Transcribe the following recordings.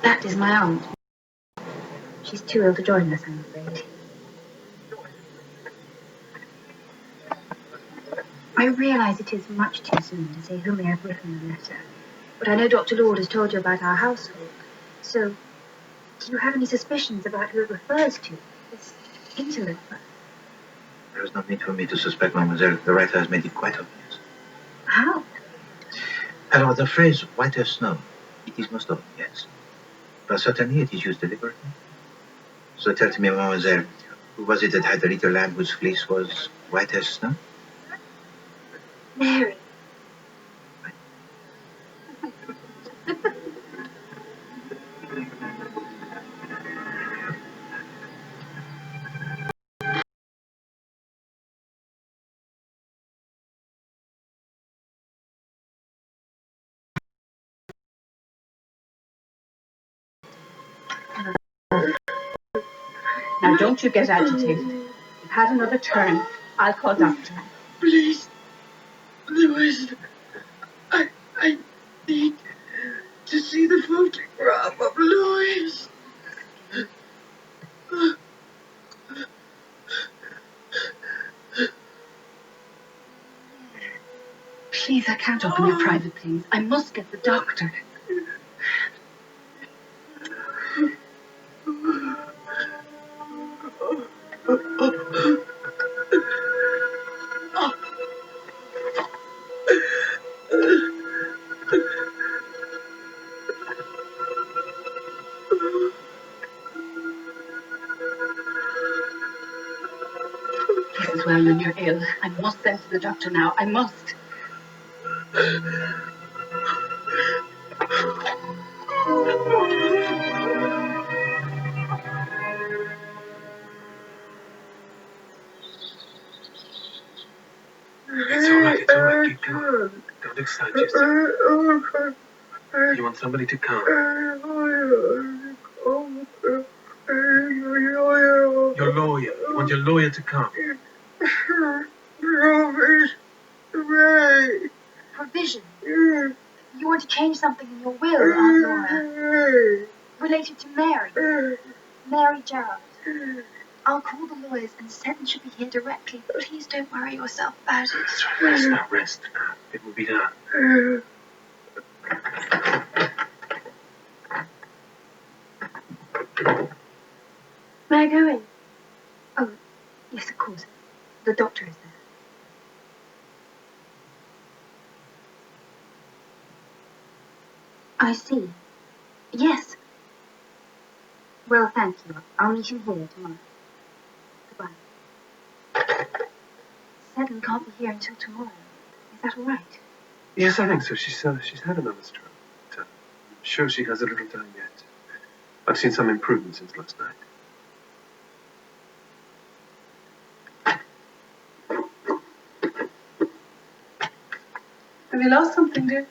That is my aunt. She's too ill to join us, I'm afraid. I realise it is much too soon to say who may have written the letter, but I know Dr. Lord has told you about our household. So, do you have any suspicions about who it refers to? This interloper? There is no need for me to suspect, mademoiselle. The writer has made it quite obvious. How? Alors, the phrase white as snow, it is most obvious. But certainly it is used deliberately. So tell me, mademoiselle, who was it that had the little lamb whose fleece was white as snow? Mary. Now, don't you get agitated. You've had another turn. I'll call Doctor. Please, Louis, I need to see the photograph of Louis. Please, I can't open your private things. I must get the doctor. Mrs. Wellman, you're ill. I must send for the doctor now. I must. It's all right. Keep calm. Don't excite yourself. You want somebody to come? Your lawyer. You want your lawyer to come? Provision. You want to change something in your will, Aunt Laura. Related to Mary. Mary Gerard. I'll call the lawyers and sentence should be here directly. Please don't worry yourself about it. That's right. Rest now. It will be done. May I go in? Oh, yes, of course. The doctor is there. I see. Yes. Well, thank you. I'll meet him here tomorrow. Goodbye. Seddon can't be here until tomorrow. Is that all right? Yes, I think so. She's had another stroke. But, I'm sure she has a little time yet. I've seen some improvement since last night. Have you lost something, dear?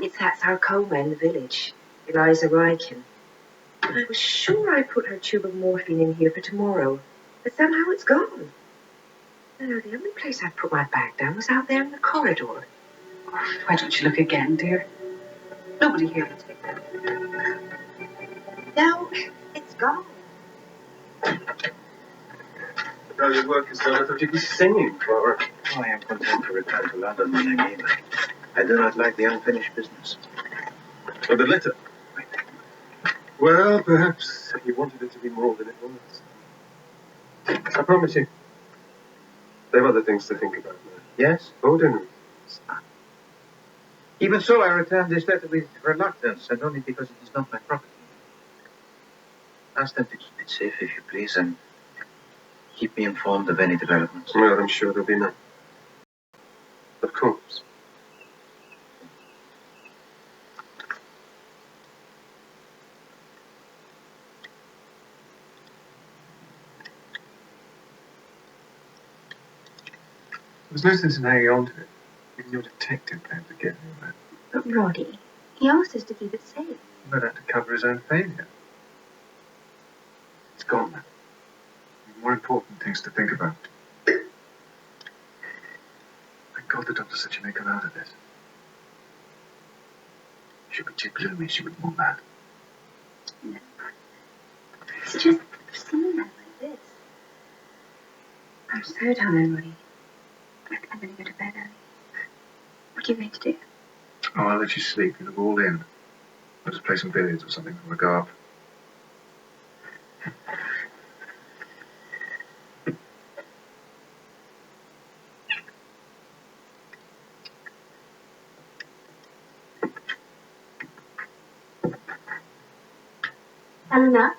It's that sarcoma in the village, Eliza Ryken. I was sure I put her tube of morphine in here for tomorrow, but somehow it's gone. No, the only place I put my bag down was out there in the corridor. Oh, why don't you look again, dear? Nobody here will take that. No, it's gone. Now your work is done. I thought you'd be singing, Clara. Oh, I am content to return to London when I may. I do not like the unfinished business. Oh, the letter. Well, perhaps you wanted it to be more than it was. I promise you. There are other things to think about now. Yes? Ordinary. Even so, I returned this letter with reluctance, and only because it is not my property. Ask them to keep it safe, if you please, and keep me informed of any developments. Well, I'm sure there'll be none. Of course. There's no sense in hanging on to it. Even your detective planned to get me that. But Roddy, he asked us to keep it safe. He might have to cover his own failure. It's gone now. There are more important things to think about. Thank God the doctor said she may come out of this. She would be too gloomy, she would more mad. No. It's just seen her like this. I'm so tired, Roddy. I'm going to go to bed early. What are you going to do? Oh, I'll let you sleep. You'll go all in. I'll just play some billiards or something when I go up. Eleanor,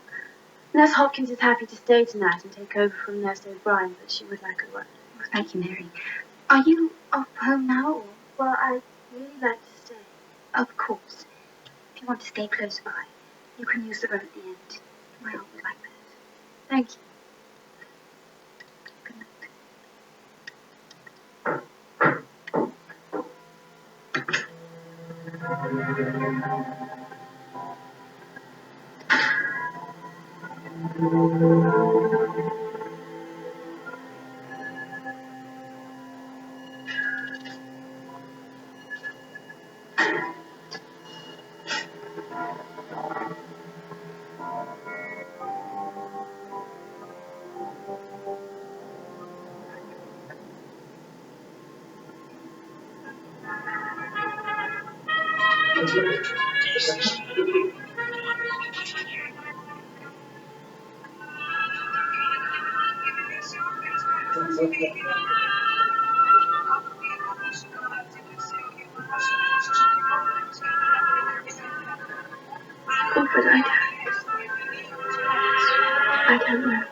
Nurse Hopkins is happy to stay tonight and take over from Nurse O'Brien, but she would like a word. Oh, thank you, Mary. Are you off home now? Or? Well, I'd really like to stay. Of course. If you want to stay close by, you can use the room at the end. My aunt would like that. Thank you. Good night. Oh, but I don't know.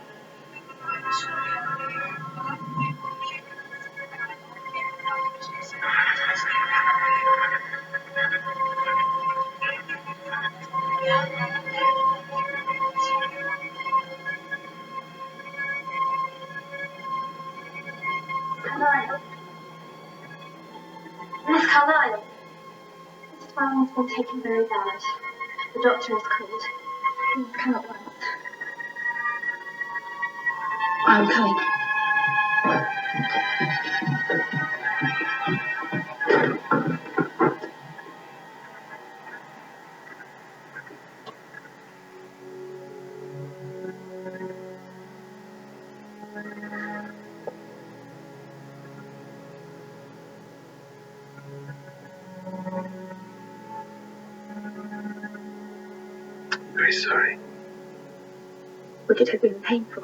Carlisle. Miss Carlisle. Mrs. Brown's been taken very bad. The doctor has called. Please come at once. I'm coming. I'm very sorry. Would it have been painful?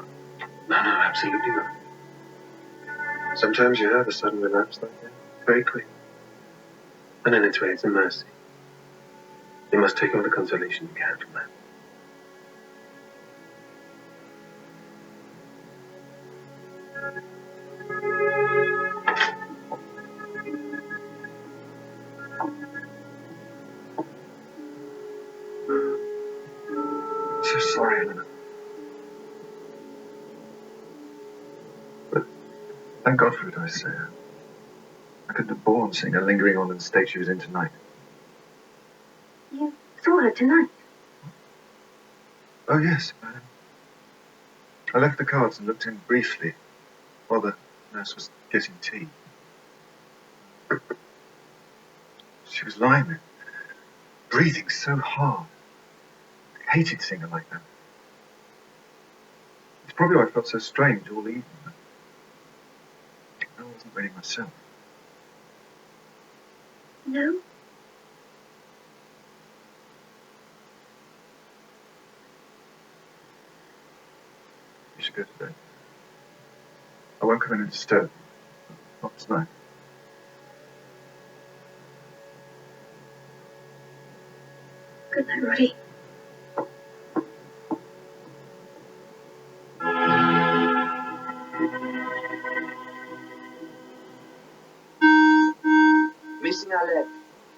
No, absolutely not. Sometimes you have a sudden relapse like that. Very quick. And in its way, it's a mercy. You must take all the consolation you can from that. So sorry, Eleanor. But thank God for it, I say. I couldn't have borne seeing her lingering on in the state she was in tonight. You saw her tonight? Oh, yes. I left the cards and looked in briefly while the nurse was getting tea. She was lying there, breathing so hard. I hated seeing her like that. It's probably why I felt so strange all evening. I wasn't really myself. No? You should go to bed. I won't come in and disturb you. Not tonight. Good night, Roddy. Missing alert.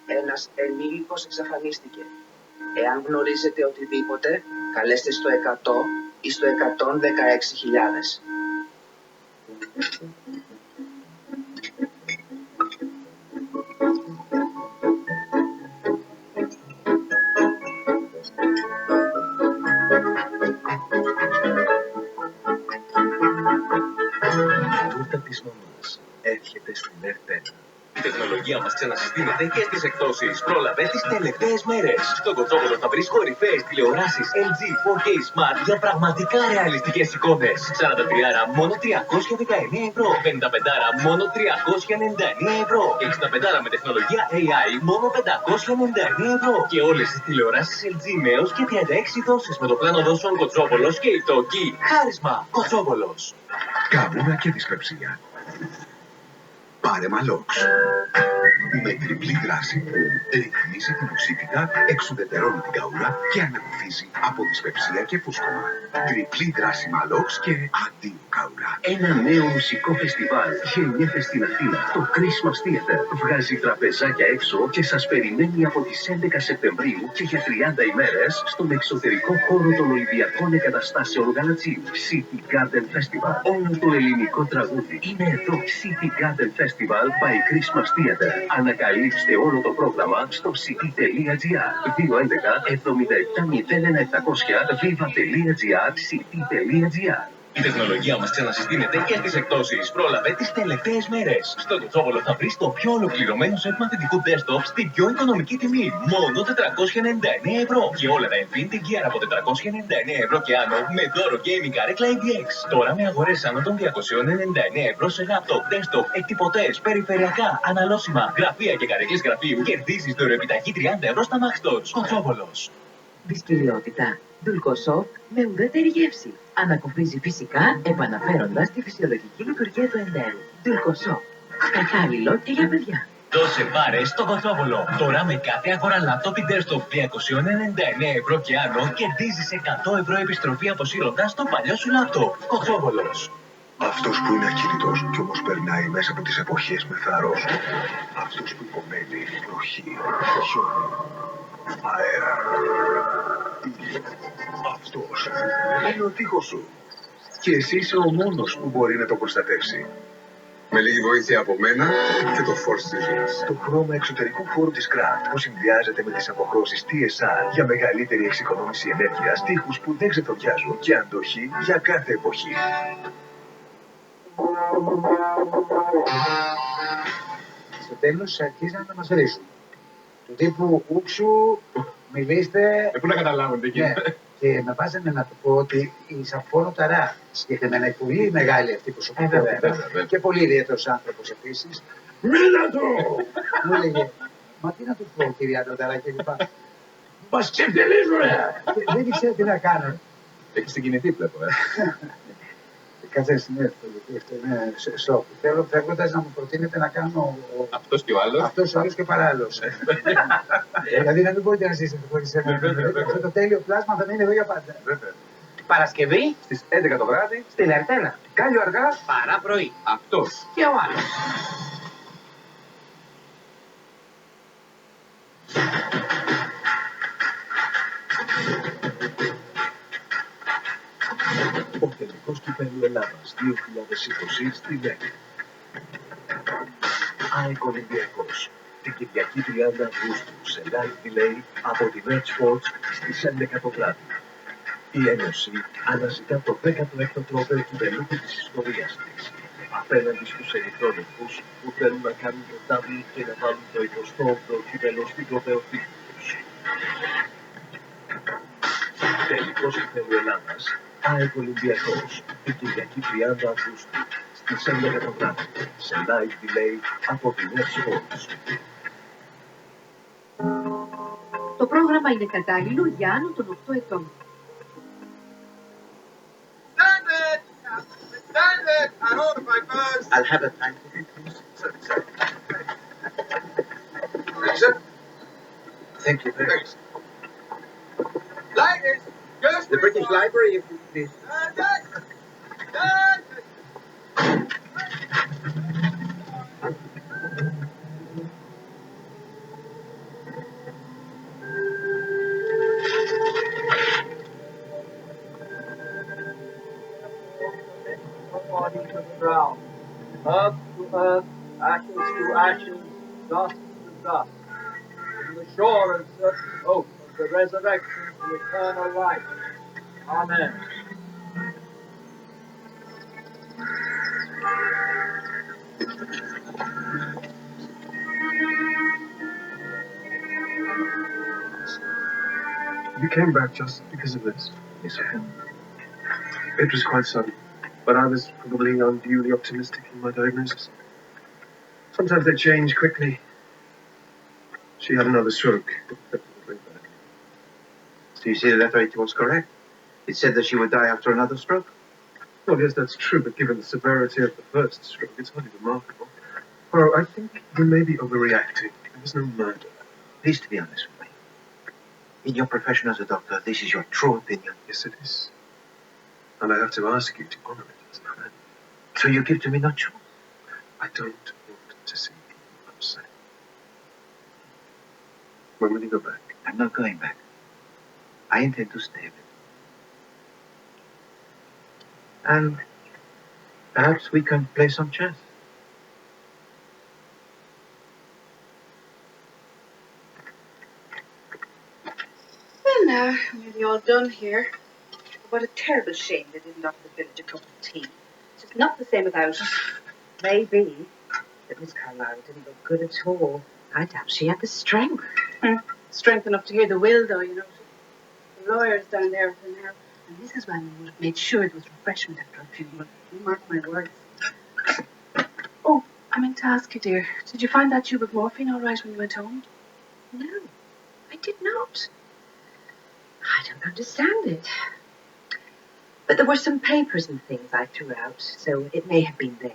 Ένας ενήλικος εξαφανίστηκε. Εάν γνωρίζετε οτιδήποτε, καλέστε στο 100 ή στο 116.000. Η τούρτα της μαμάς έρχεται στη Δευτέρα. Η τεχνολογία μας ξανασυστήνεται και στις εκπτώσεις. Πρόλαβε τις τελευταίες μέρες. Στον Κοτσόβολο θα βρεις κορυφαίες τηλεοράσεις LG 4K Smart για πραγματικά ρεαλιστικές εικόνες. 43 μόνο 319 ευρώ. 55 μόνο 399 ευρώ. Και 65 με τεχνολογία AI μόνο 599 ευρώ. Και όλες τις τηλεοράσεις LG με έως και 36 δόσεις με το πλάνο δόσεων Κοτσόβολος και η Τόκη. Χάρισμα Κοτσόβολος. Καβούρα και δυσπεψία. Πάρε μαλόξ. Με τριπλή δράση που ρυθμίζει την οξύτητα, εξουδετερώνει την καούρα και ανακουφίζει από δυσπεψία και φούσκωμα. Τριπλή δράση μαλόξ και αντίο καούρα. Ένα νέο μουσικό φεστιβάλ γεννιέται στην Αθήνα. Το Christmas Theater βγάζει τραπεζάκια έξω και σας περιμένει από τις 11 Σεπτεμβρίου και για 30 ημέρες στον εξωτερικό χώρο των Ολυμπιακών Εγκαταστάσεων Γαλατσίου. City Garden Festival. Όλο το ελληνικό τραγούδι είναι εδώ. City Garden Festival by Christmas Theater. Ανακαλύψτε όλο το πρόγραμμα στο city.gr 211-77-01700 viva.gr city.gr. Η τεχνολογία μας ξανασυστήνεται και στις εκπτώσεις. Πρόλαβε τις τελευταίες μέρες. Στο Κοτσόβολο θα βρεις το πιο ολοκληρωμένο σετ μαθητικού desktop στην πιο οικονομική τιμή. Μόνο 499 ευρώ. Και όλα τα Infinity Gear από 499 ευρώ και άνω με δώρο gaming καρέκλα ADX. Τώρα με αγορές άνω των 299 ευρώ σε laptop, desktop, εκτυπωτές, περιφερειακά, αναλώσιμα, γραφεία και καρέκλες γραφείου κερδίζεις δώρο επιταγή 30 ευρώ στα Max Stores. Κοτσόβολος. Δυσκολιότητα. Ντουλκοσόφτ με ουδέτερη γεύση. Ανακουφίζει φυσικά, επαναφέροντας τη φυσιολογική λειτουργία του εντέρου. Ντουλκοσόφτ. Κατάλληλο και για παιδιά. Δώσε πάρε στο Κοτσόβολο. Τώρα με κάθε αγορά λάπτοπ ή desktop 299 ευρώ και άνω κερδίζεις 100 ευρώ επιστροφή αποσύροντας το παλιό σου λάπτοπ. Κοτσόβολος. Αυτός που είναι ακίνητος κι όμως περνάει μέσα από τις εποχές με θάρρος. Αυτός που υπομένει βροχή, χιόνι, αέρα. Αυτός είναι ο τείχος σου. Και εσύ είσαι ο μόνος που μπορεί να το προστατεύσει. Με λίγη βοήθεια από μένα και το Four Seasons. Το χρώμα εξωτερικού φόρου της Craft που συνδυάζεται με τις αποχρώσεις TSR για μεγαλύτερη εξοικονόμηση ενέργειας, τείχους που δεν ξεθοριάζουν και αντοχή για κάθε εποχή. Στο τέλος αρχίζαν να μας βρίζουν. Του τύπου ούξου, μιλήστε... Πού να καταλάβουν τι γίνεται. Ναι. Και με βάζανε να του πω ότι η Σαφόνο Ταρά, συγκεκριμένα είναι πολύ μεγάλη αυτή προσωπικότητα και πολύ ιδιαίτερος άνθρωπος επίσης. Μίλα του! Μου έλεγε, μα τι να του πω κυρία Ταρά και λοιπά. Μας ξεφτελίζουνε! Δεν ήξερα τι να κάνω. Έχεις συγκινηθεί βλέπω, Κάτσε συνέδριο, γιατί αυτό είναι σοκ. Θέλω φεύγοντας να μου προτείνετε να κάνω... Αυτός και ο άλλος. Αυτός ο άλλος και παράλληλος. Δηλαδή να μην μπορείτε να ζήσετε χωρίς εμένα. Αυτό το τέλειο πλάσμα θα μείνει εδώ για πάντα. Παρασκευή στις 11 το βράδυ στην Ερτένα. Κάλιο αργά Παρά πρωί. αυτός Και ο άλλος. Ο τελικός κυπέλλου Ελλάδας 2020 στη ΔΕΚ. ΑΕΚ Ολυμπιακός. Την Κυριακή 30 Αυγούστου σε live delay από τη Red Sports στις 11 το βράδυ. Η Ένωση αναζητά το 16ο τρόπαιο κυπελλού της ιστορίας της. Απέναντι στους ερυθρόλευκους που θέλουν να κάνουν το W και να βάλουν το 28ο κύπελλο στην τροπαιοθήκη τους. Τελικός κυπέλλου Ελλάδας. ΑΕΚ Ολυμπιακός, την Κυριακή 30 Αυγούστου, στις 11 το βράδυ, σε live delay από τη Red Sports. Το πρόγραμμα είναι κατάλληλο για άνω των 8 ετών. I'll have a time for you, please. Thank you very much. Ladies, just The British Library, if you please. Body to the ground, earth to earth, ashes to ashes, dust to dust, in the sure and certain hope of the resurrection to eternal life. Amen. You came back just because of this. Yes, sir. It was quite sudden, but I was probably unduly optimistic in my diagnosis. Sometimes they change quickly. She had another stroke. So you see the letter, it was correct? It said that she would die after another stroke? Well, yes, that's true, but given the severity of the first stroke, it's hardly remarkable. Well, I think you may be overreacting. There was no murder. Please, to be honest with me. In your profession as a doctor, this is your true opinion. Yes, it is. And I have to ask you to honor it as a friend. So you give to me no choice? I don't want to see people upset. When will you go back? I'm not going back. I intend to stay a bit. And perhaps we can play some chess. Well, now, we're nearly all done here. What a terrible shame they didn't offer the village a cup of tea. It's just not the same without it. Maybe. But Miss Carlyle didn't look good at all. I doubt she had the strength. Strength enough to hear the will, though, you know. The lawyer's down there with her now. And Mrs. Wellman would have made sure there was refreshment after her funeral. You mark my words. Oh, I meant to ask you, dear. Did you find that tube of morphine all right when you went home? No, I did not. I don't understand it. But there were some papers and things I threw out, so it may have been there.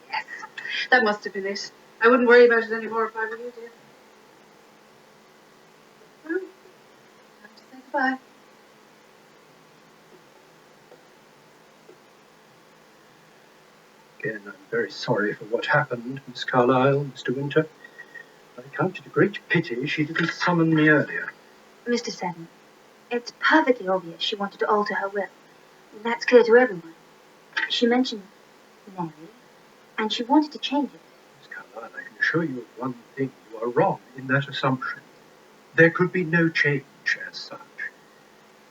Yes, that must have been it. I wouldn't worry about it anymore if I were you, dear. Well, have to say goodbye. Again, I'm very sorry for what happened, Miss Carlyle, Mr. Winter. I count it a great pity she didn't summon me earlier. Mr. Seddon, it's perfectly obvious she wanted to alter her will. That's clear to everyone. She mentioned Mary, and she wanted to change it. Miss Carlyle, I can assure you of one thing. You are wrong in that assumption. There could be no change as such.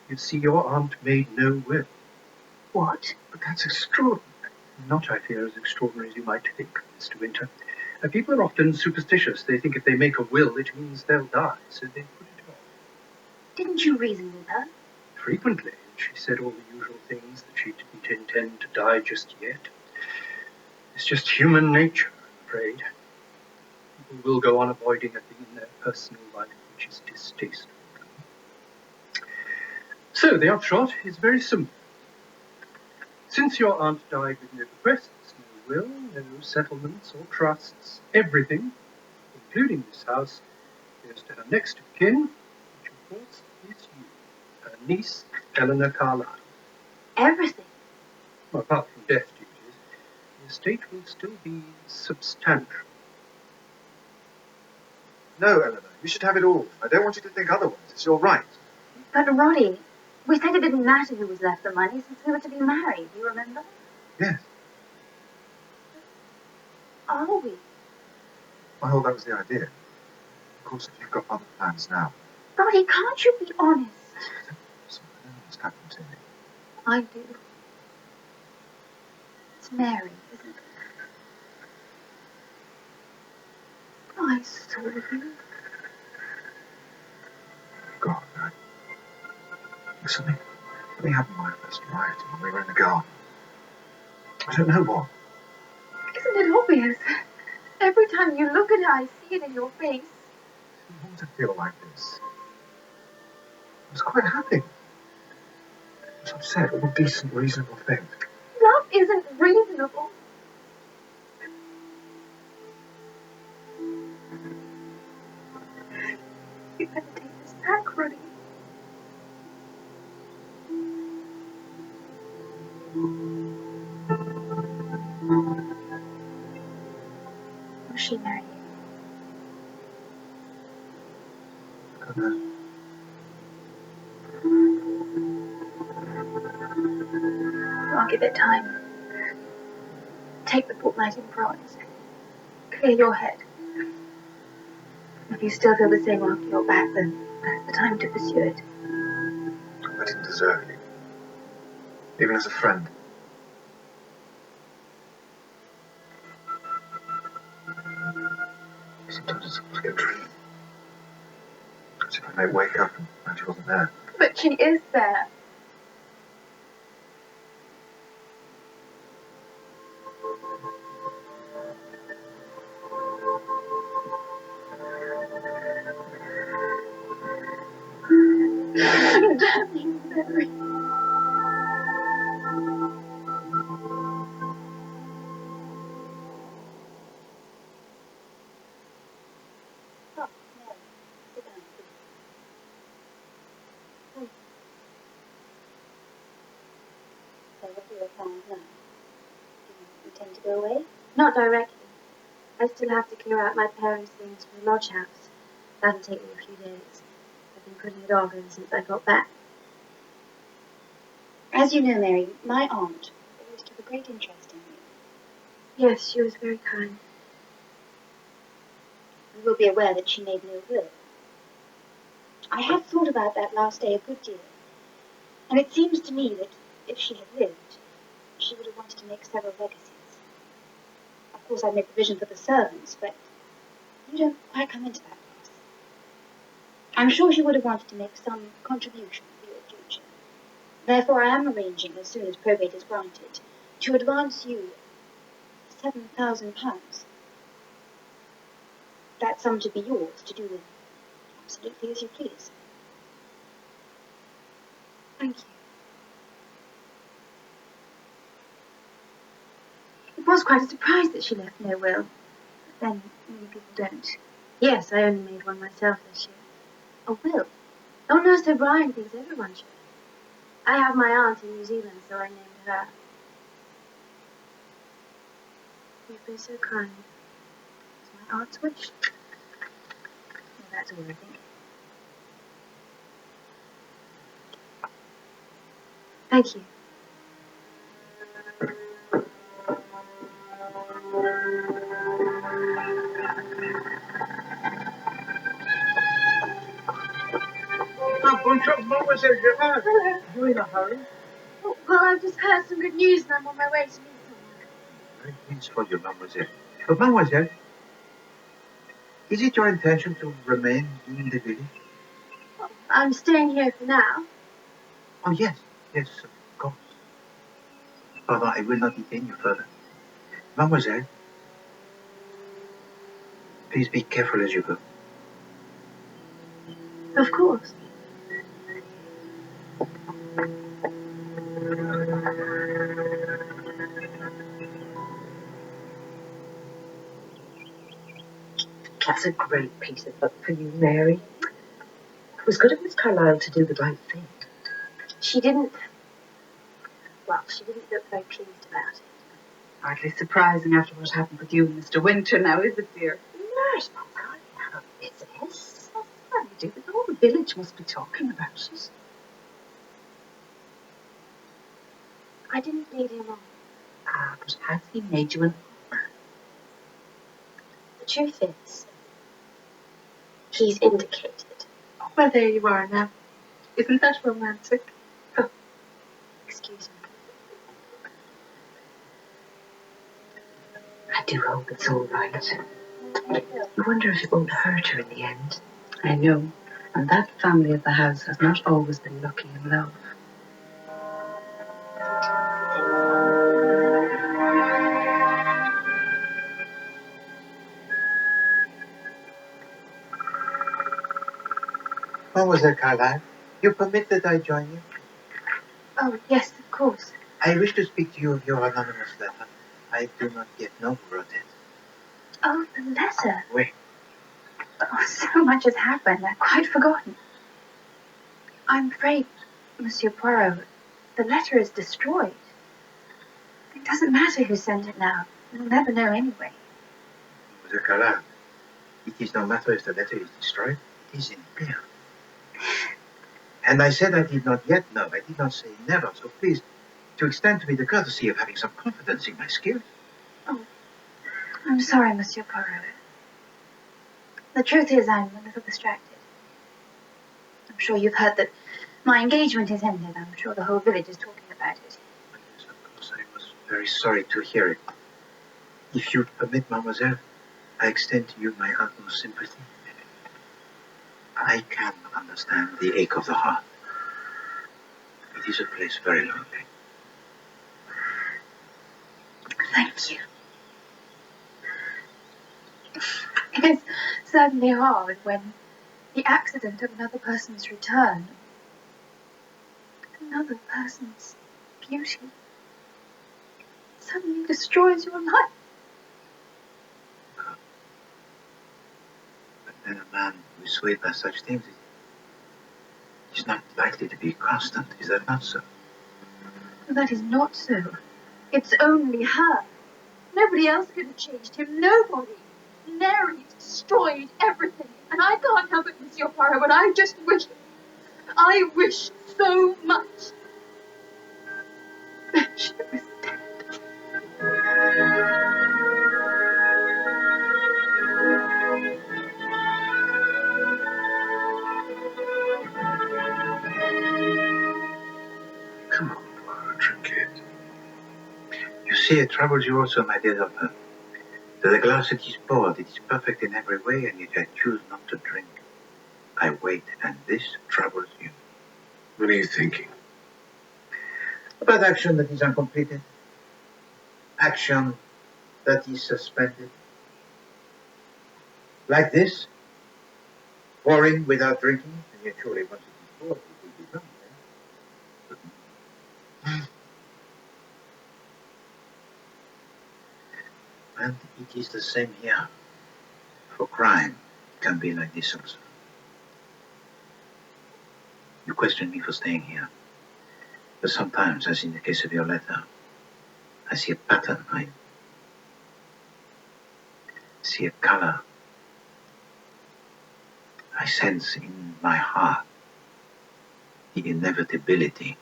You see, your aunt made no will. What? But that's extraordinary. Not, I fear, as extraordinary as you might think, Mr. Winter. People are often superstitious. They think if they make a will, it means they'll die, so they put it off. Didn't you reason with her? Frequently. She said all the usual things, that she didn't intend to die just yet. It's just human nature, I'm afraid. People will go on avoiding a thing in their personal life which is distasteful to them. So the upshot is very simple. Since your aunt died with no bequests, no will, no settlements or trusts, everything, including this house, goes to her next of kin, which of course is you, her niece, Eleanor Carlyle. Everything? Well, apart from death duties, the estate will still be substantial. No, Eleanor, you should have it all. I don't want you to think otherwise. It's your right. But Roddy, we said it didn't matter who was left the money since we were to be married. Do you remember? Yes. Are we? Well, that was the idea. Of course, if you've got other plans now. Roddy, can't you be honest? Something else happened to me. I do. It's Mary, isn't it? I saw you. God, no. Something happened when I first arrived when we were in the garden. I don't know what. Isn't it obvious? Every time you look at her, I see it in your face. I didn't want to feel like this. I was quite happy. As I've said, all decent, reasonable things. Love isn't reasonable. You better take this back, Roddy. Will she marry you? I don't know. I'll give it time. Take the fortnight in France. Clear your head. If you still feel the same after you're back, then that's the time to pursue it. I didn't deserve you. Even as a friend. Sometimes it's like a dream. As if I I might wake up and she wasn't there. But she is there. Damn you, Mary. Oh, Mary, sit down, please. Thank you. So what are your plans now? Do you intend to go away? Not directly. I still have to clear out my parents' things from the lodge house. That'll take me a few days. I've been putting it off ever since I got back. As you know, Mary, my aunt always took a great interest in you. Yes, she was very kind. You will be aware that she made no will. I have thought about that last day a good deal, and it seems to me that if she had lived, she would have wanted to make several legacies. Of course, I've made provision for the servants, but you don't quite come into that class. I'm sure she would have wanted to make some contribution for your future. Therefore, I am arranging, as soon as probate is granted, to advance you £7,000. That sum to be yours to do with absolutely as you please. Thank you. It was quite a surprise that she left no will. But then, many people don't. Yes, I only made one myself this year. A will? Oh, Nurse O'Brien thinks everyone should. I have my aunt in New Zealand, so I named her. You've been so kind. It was my aunt's wish. Well, that's all I think. Thank you. Bonjour, Mademoiselle Gérard. Hello. You in a hurry? Oh, well, I've just heard some good news and I'm on my way to meet someone. Very pleased for you, mademoiselle. But mademoiselle, is it your intention to remain in the village? Well, I'm staying here for now. Oh, yes, yes, of course. Pardon, I will not detain you further. Mademoiselle, please be careful as you go. Of course. That's a great piece of luck for you, Mary. It was good of Miss Carlyle to do the right thing. She didn't look very pleased about it. Hardly surprising after what happened with you and Mr. Winter now, is it, dear? Nurse, what's going on? It's this. What's that to do? The whole village must be talking about it. I didn't lead him on. Ah, but has he made you an offer? The truth is, he's indicated. Oh, well, there you are now. Isn't that romantic? Oh, excuse me. I do hope it's all right. You wonder if it won't hurt her in the end. I know. And that family of the house has not always been lucky in love. Mademoiselle Carlyle, you permit that I join you? Oh, yes, of course. I wish to speak to you of your anonymous letter. I do not yet know who wrote it. Oh, the letter. Wait. Oh, so much has happened. I've quite forgotten. I'm afraid, Monsieur Poirot, the letter is destroyed. It doesn't matter who sent it now. We'll never know anyway. Mademoiselle Carlyle, it is no matter if the letter is destroyed. It is in here. And I said I did not yet know. I did not say never. So please, to extend to me the courtesy of having some confidence in my skill. Oh, I'm sorry, Monsieur Poirot. The truth is, I'm a little distracted. I'm sure you've heard that my engagement is ended. I'm sure the whole village is talking about it. Yes, of course, I was very sorry to hear it. If you'd permit, mademoiselle, I extend to you my utmost sympathy. I can understand the ache of the heart. It is a place very lonely. Thank you. It's certainly hard when the accident of another person's return, another person's beauty, suddenly destroys your life. But then a man who is swayed by such things is not likely to be constant. Is that not so? That is not so. It's only her. Nobody else could have changed him. Nobody. Mary's destroyed everything. And I can't help it, Monsieur Poirot, but I wish so much that she was dead. Come on, Poirot, drink it. You see, it troubles you also, my dear doctor. To the glass it is poured, it is perfect in every way, and yet I choose not to drink. I wait, and this troubles you. What are you thinking? About action that is uncompleted. Action that is suspended. Like this. Pouring without drinking, and yet surely once it is poured, it will be drunk. And it is the same here. For crime can be like this also. You question me for staying here. But sometimes, as in the case of your letter, I see a pattern, I see a color. I sense in my heart the inevitability.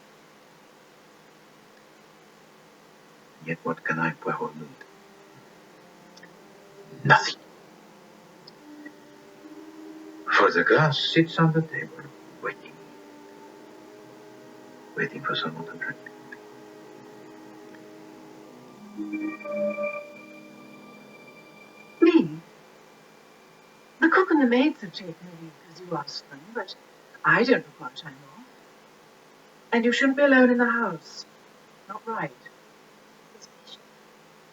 Yet what can I, Poirot, do? Nothing. For the glass sits on the table, waiting. Waiting for someone to drink. Me? The cook and the maids have taken a week, as you asked them, but I don't require time off. And you shouldn't be alone in the house. Not right.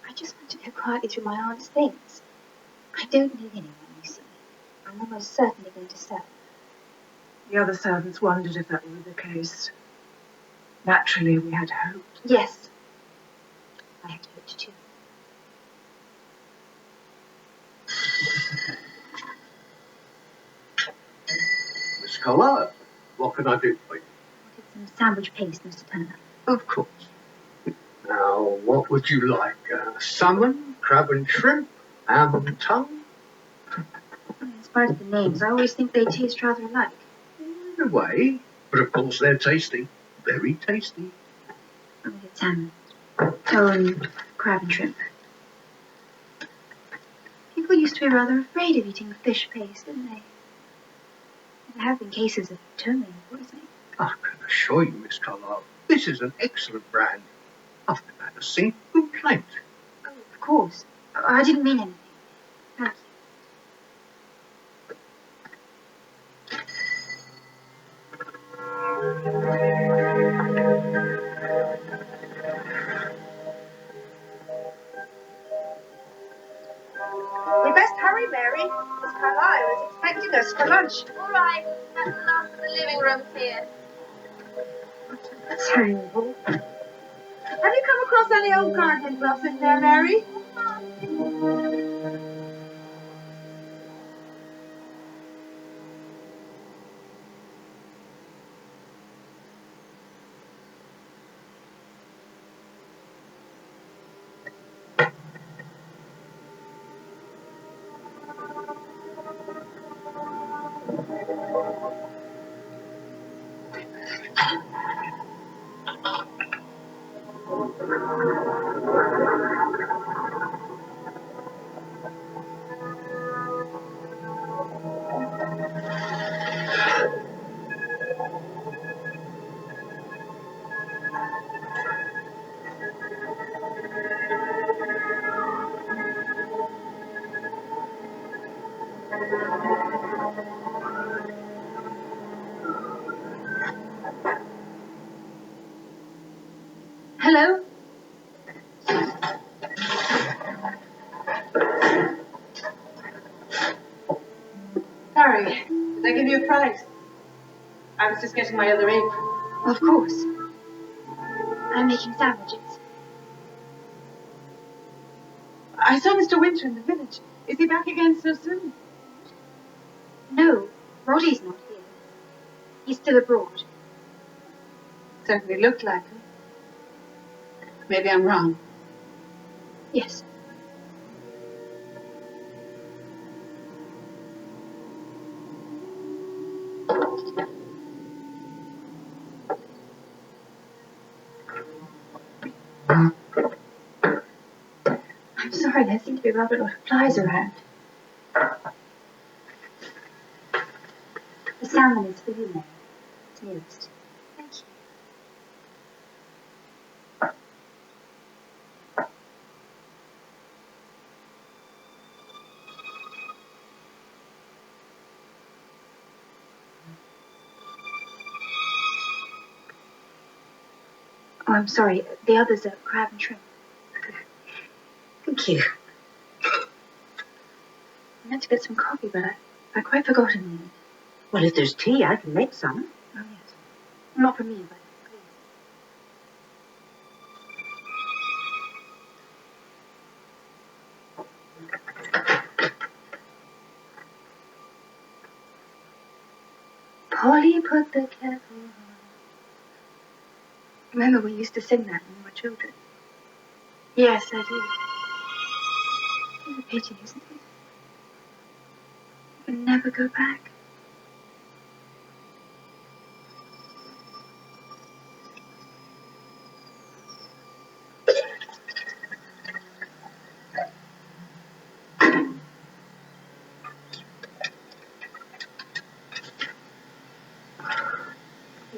I just want to go quietly through my aunt's things. I don't need anyone, you see. I'm almost certainly going to sell. The other servants wondered if that were the case. Naturally, we had hoped. Yes. I had hoped too. Miss Collard, what can I do for you? Some sandwich paste, Mr. Turner. Of course. Now, what would you like? Salmon, crab and shrimp, ham and tongue? In spite of the names, I always think they taste rather alike. In a way, but of course they're tasty. Very tasty. I'll get salmon. Oh, and crab and shrimp. People used to be rather afraid of eating fish paste, didn't they? There have been cases of ptomaine poisoning. I can assure you, Miss Collard, this is an excellent brand. I've never had a single complaint. Oh, of course. I didn't mean anything. Thank you. We best hurry, Mary. Miss Carlyle is expecting us for lunch. All right, that's the last of the living room here. Terrible. Have you come across any old gardening gloves in there, Mary? Hello? Sorry, did I give you a prize? I was just getting my other apron. Of course. I'm making sandwiches. I saw Mr. Winter in the village. Is he back again so soon? No, Roddy's not here. He's still abroad. Certainly looked like him. Maybe I'm wrong. Yes. I'm sorry, there seem to be rather a lot of flies around. The salmon is for you, Mary. It's nearest. Thank you. Oh, I'm sorry. The others are crab and shrimp. Thank you. I meant to get some coffee, but I quite forgot in the end. Well, if there's tea, I can make some. Oh, yes. Not for me, but please. Polly put the kettle on. Remember, we used to sing that when we were children. Yes, I do. It's a pity, isn't it? We can never go back.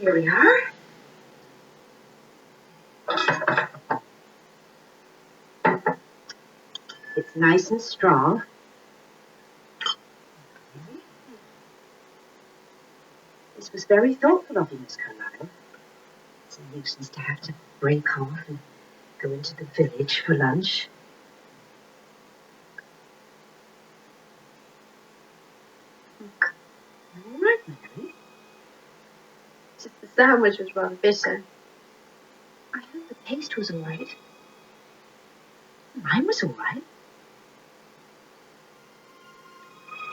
Here we are. It's nice and strong. This was very thoughtful of you, Miss Carlyle. It's a nuisance to have to break off and go into the village for lunch. All right, Mary. Just the sandwich was rather bitter. I hope the paste was all right. Mine was all right.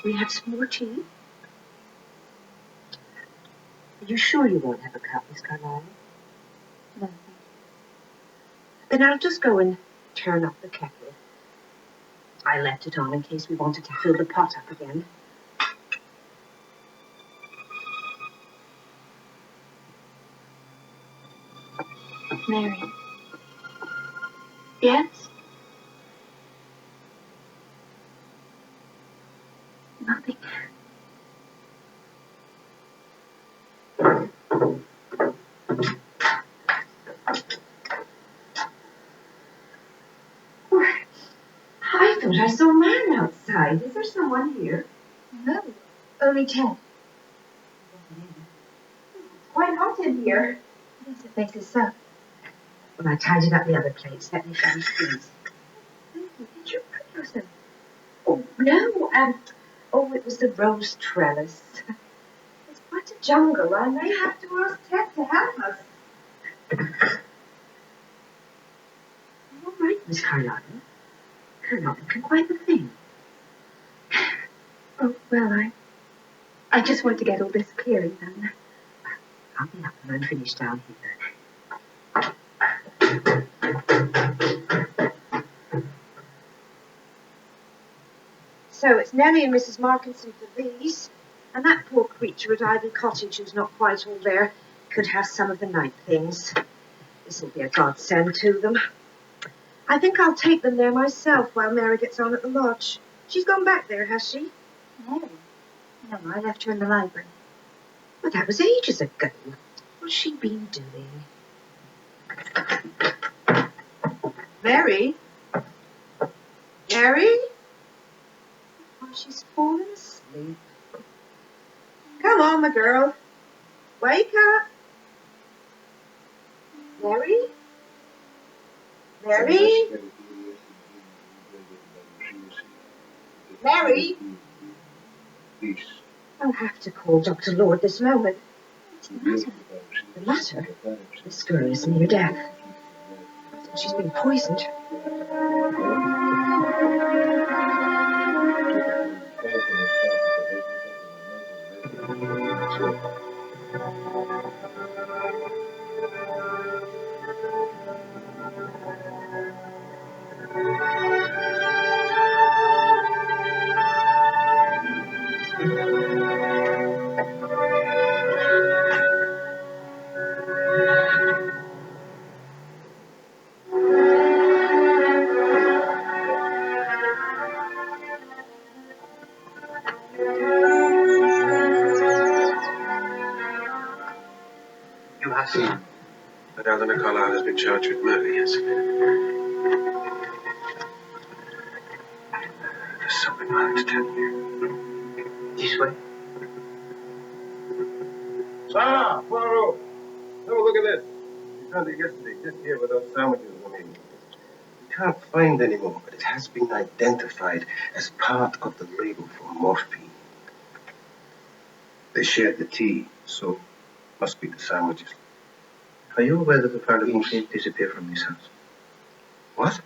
We have some more tea? Are you sure you won't have a cup, Miss Carlyle? No. Then I'll just go and turn up the kettle. I left it on in case we wanted to fill the pot up again. Mary. Yes? Nothing. I thought I saw a man outside. Is there someone here? No, only 10. It's quite hot in here. Yes, the place is so. Well, I tidied up the other plates. Let me finish these. Thank you. Did you put yourself? Oh, no. Oh, it was the rose trellis. It's quite a jungle. I may have to ask Ted to help us. All right, Miss Carlyle. You're not looking quite the thing. Oh, well, I just want to get all this clearing done. I'll be up when I'm finished down here. So it's Nellie and Mrs. Markinson for these, and that poor creature at Ivy Cottage who's not quite all there could have some of the night things. This will be a godsend to them. I think I'll take them there myself while Mary gets on at the lodge. She's gone back there, has she? Mary? No, I left her in the library. But that was ages ago. What's she been doing? Mary? Mary? Oh, she's fallen asleep. Come on, my girl. Wake up. Mary? Mary? Mary? I'll have to call Dr. Lord this moment. What's the matter? The matter? This girl is near death. She's been poisoned. You have seen that Eleanor Carlisle has been charged with murder, yes? There's something I have to tell you. This way? Ah, Poirot! Have a look at this. We found it yesterday, just here where those sandwiches were made. We can't find any more, but it has been identified as part of the label for morphine. They shared the tea, so must be the sandwiches. Are you aware that the file of morphine disappeared from this house? What?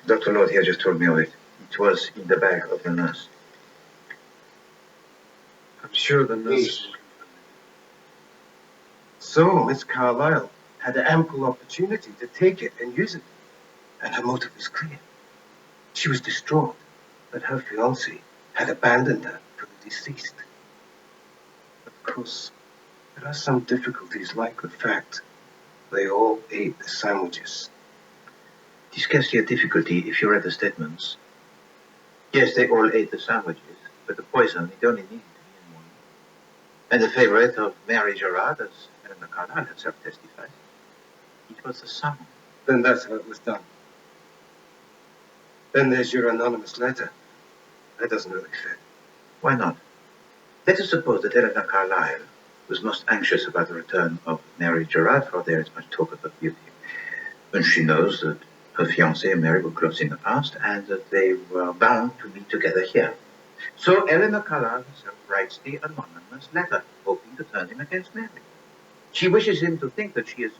Dr. Lord here just told me of it. It was in the bag of the nurse. I'm sure the nurse... So, Miss Carlisle had ample opportunity to take it and use it. And her motive was clear. She was distraught that her fiancé had abandoned her for the deceased. Of course, there are some difficulties, like the fact they all ate the sandwiches. It is scarcely a difficulty if you read the statements. Yes, they all ate the sandwiches, but the poison, it only needed to be in one. And the favorite of Mary Gerard, as Eleanor Carlisle herself testified, it was the salmon. Then that's how it was done. Then there's your anonymous letter. That doesn't really fit. Why not? Let us suppose that Eleanor Carlisle was most anxious about the return of Mary Gerard, for there is much talk of her beauty. And she knows that her fiancé and Mary were close in the past, and that they were bound to meet together here. So Eleanor Carlisle herself writes the anonymous letter, hoping to turn him against Mary. She wishes him to think that she is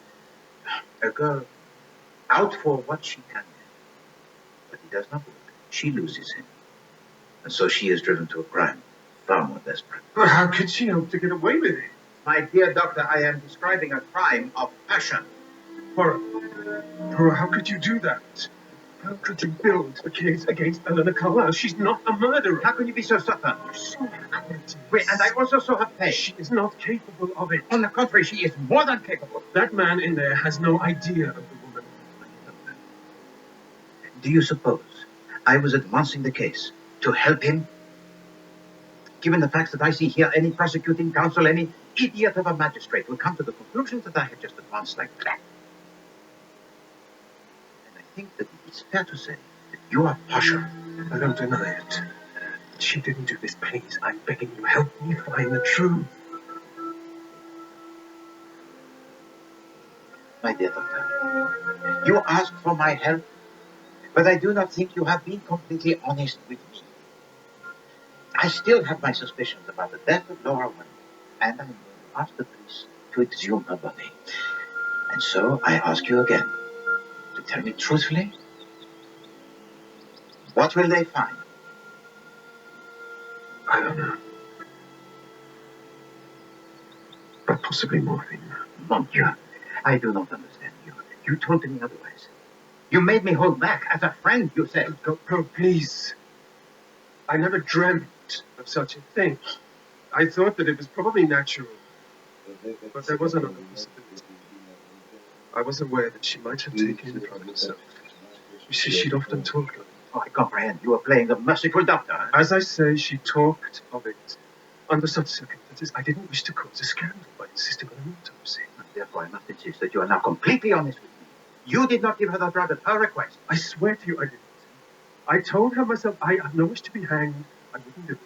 a girl out for what she can get. But it does not work. She loses him. And so she is driven to a crime, far more desperate. But how could she hope to get away with it? My dear doctor, I am describing a crime of passion. Poirot, how could you do that? How could you build a case against Eleanor Carlisle? She's not a murderer. How can you be so certain? So courteous. Wait, and I also saw her face. She is not capable of it. On the contrary, she is more than capable. That man in there has no idea of the woman. Do you suppose I was advancing the case to help him? Given the facts that I see here, any prosecuting counsel, any idiot of a magistrate will come to the conclusion that I have just advanced like that. And I think that it is fair to say that you are partial. I don't deny it. She didn't do this, please. I'm begging you, help me find the truth. My dear doctor, you ask for my help, but I do not think you have been completely honest with me. I still have my suspicions about the death of Laura Wayne, and I'm going to ask the police to exhume her body. And so I ask you again to tell me truthfully, what will they find? I don't know. But possibly morphine. Mon Dieu, I do not understand you. You told me otherwise. You made me hold back. As a friend, you said. Go, please. I never dreamt of such a thing. I thought that it was probably natural. But there was another possibility. I was aware that she might have taken it upon herself. You see, she'd often talked of it. Oh, I comprehend. You are playing the merciful doctor. As I say, she talked of it. Under such circumstances, I didn't wish to cause a scandal by insisting on an autopsy. Therefore, I must insist that you are now completely honest with me. You did not give her the drug at her request. I swear to you I didn't. I told her myself I have no wish to be hanged. I wouldn't do it.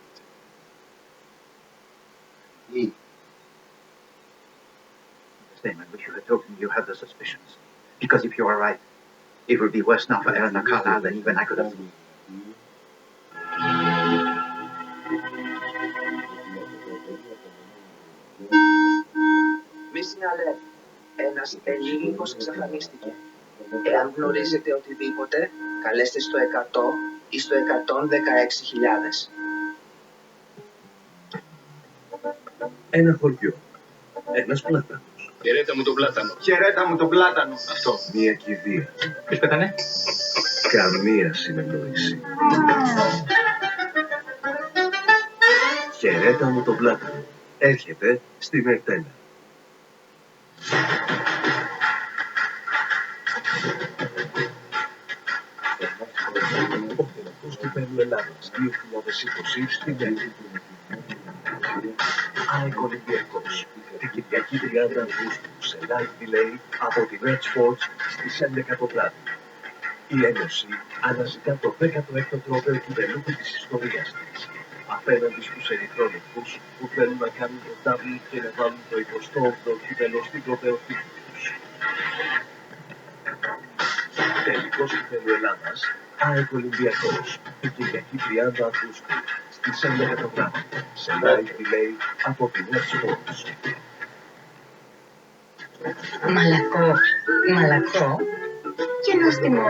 I wish you had told me you had the suspicions. Because if you are right, It would be worse now for Eleanor Carlisle than even I could have. Missing alert. Ένας ενήλικος εξαφανίστηκε. Εάν γνωρίζετε οτιδήποτε, καλέστε στο 100 ή στο 116.000. Ένα χωριό. Ένας πλάτανος. Χαιρέτα μου τον πλάτανο. Χαιρέτα μου τον πλάτανο. Αυτό. Μία κηδεία. Ποιος πέθανε? Καμία συνεννόηση. Χαιρέτα μου τον πλάτανο. Έρχεται στην Ερτένα. Ο τελικός κυπέλλου Ελλάδας 2020 στην Ερτένα. ΑΕΚ Ολυμπιακός. Την Κυριακή 30 Αυγούστου σε live delay από την Red Sports στις 11 το βράδυ. Η Ένωση αναζητά το 16ο τρόπαιο κυπελλούχου της ιστορίας της. Απέναντι στους ερυθρόλευκους που θέλουν να κάνουν το double και να βάλουν το 28ο κύπελλο στην τροπαιοθήκη τους. Τελικός κυπέλλου Ελλάδας, ΑΕΚ Ολυμπιακός, την Κυριακή 30 Αυγούστου στις 11 το βράδυ, σε live delay από την Red Sports. Μαλακό και νόστιμο,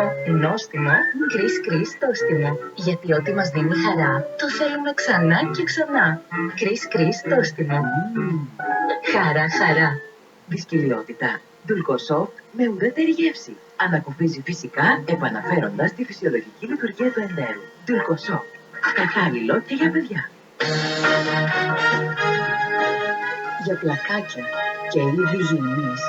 Κris τόστιμο. Γιατί ό,τι μας δίνει χαρά, το θέλουμε ξανά και ξανά. Κris τόστιμο. Χαρά. Δυσκολιότητα. Ντουλκοσόφ με ουδέτερη γεύση. Ανακουφίζει φυσικά, επαναφέροντας τη φυσιολογική λειτουργία του εντέρου. Ντουλκοσόφ. Κατάλληλο και για παιδιά. Για πλακάκια και είδη υγιεινής.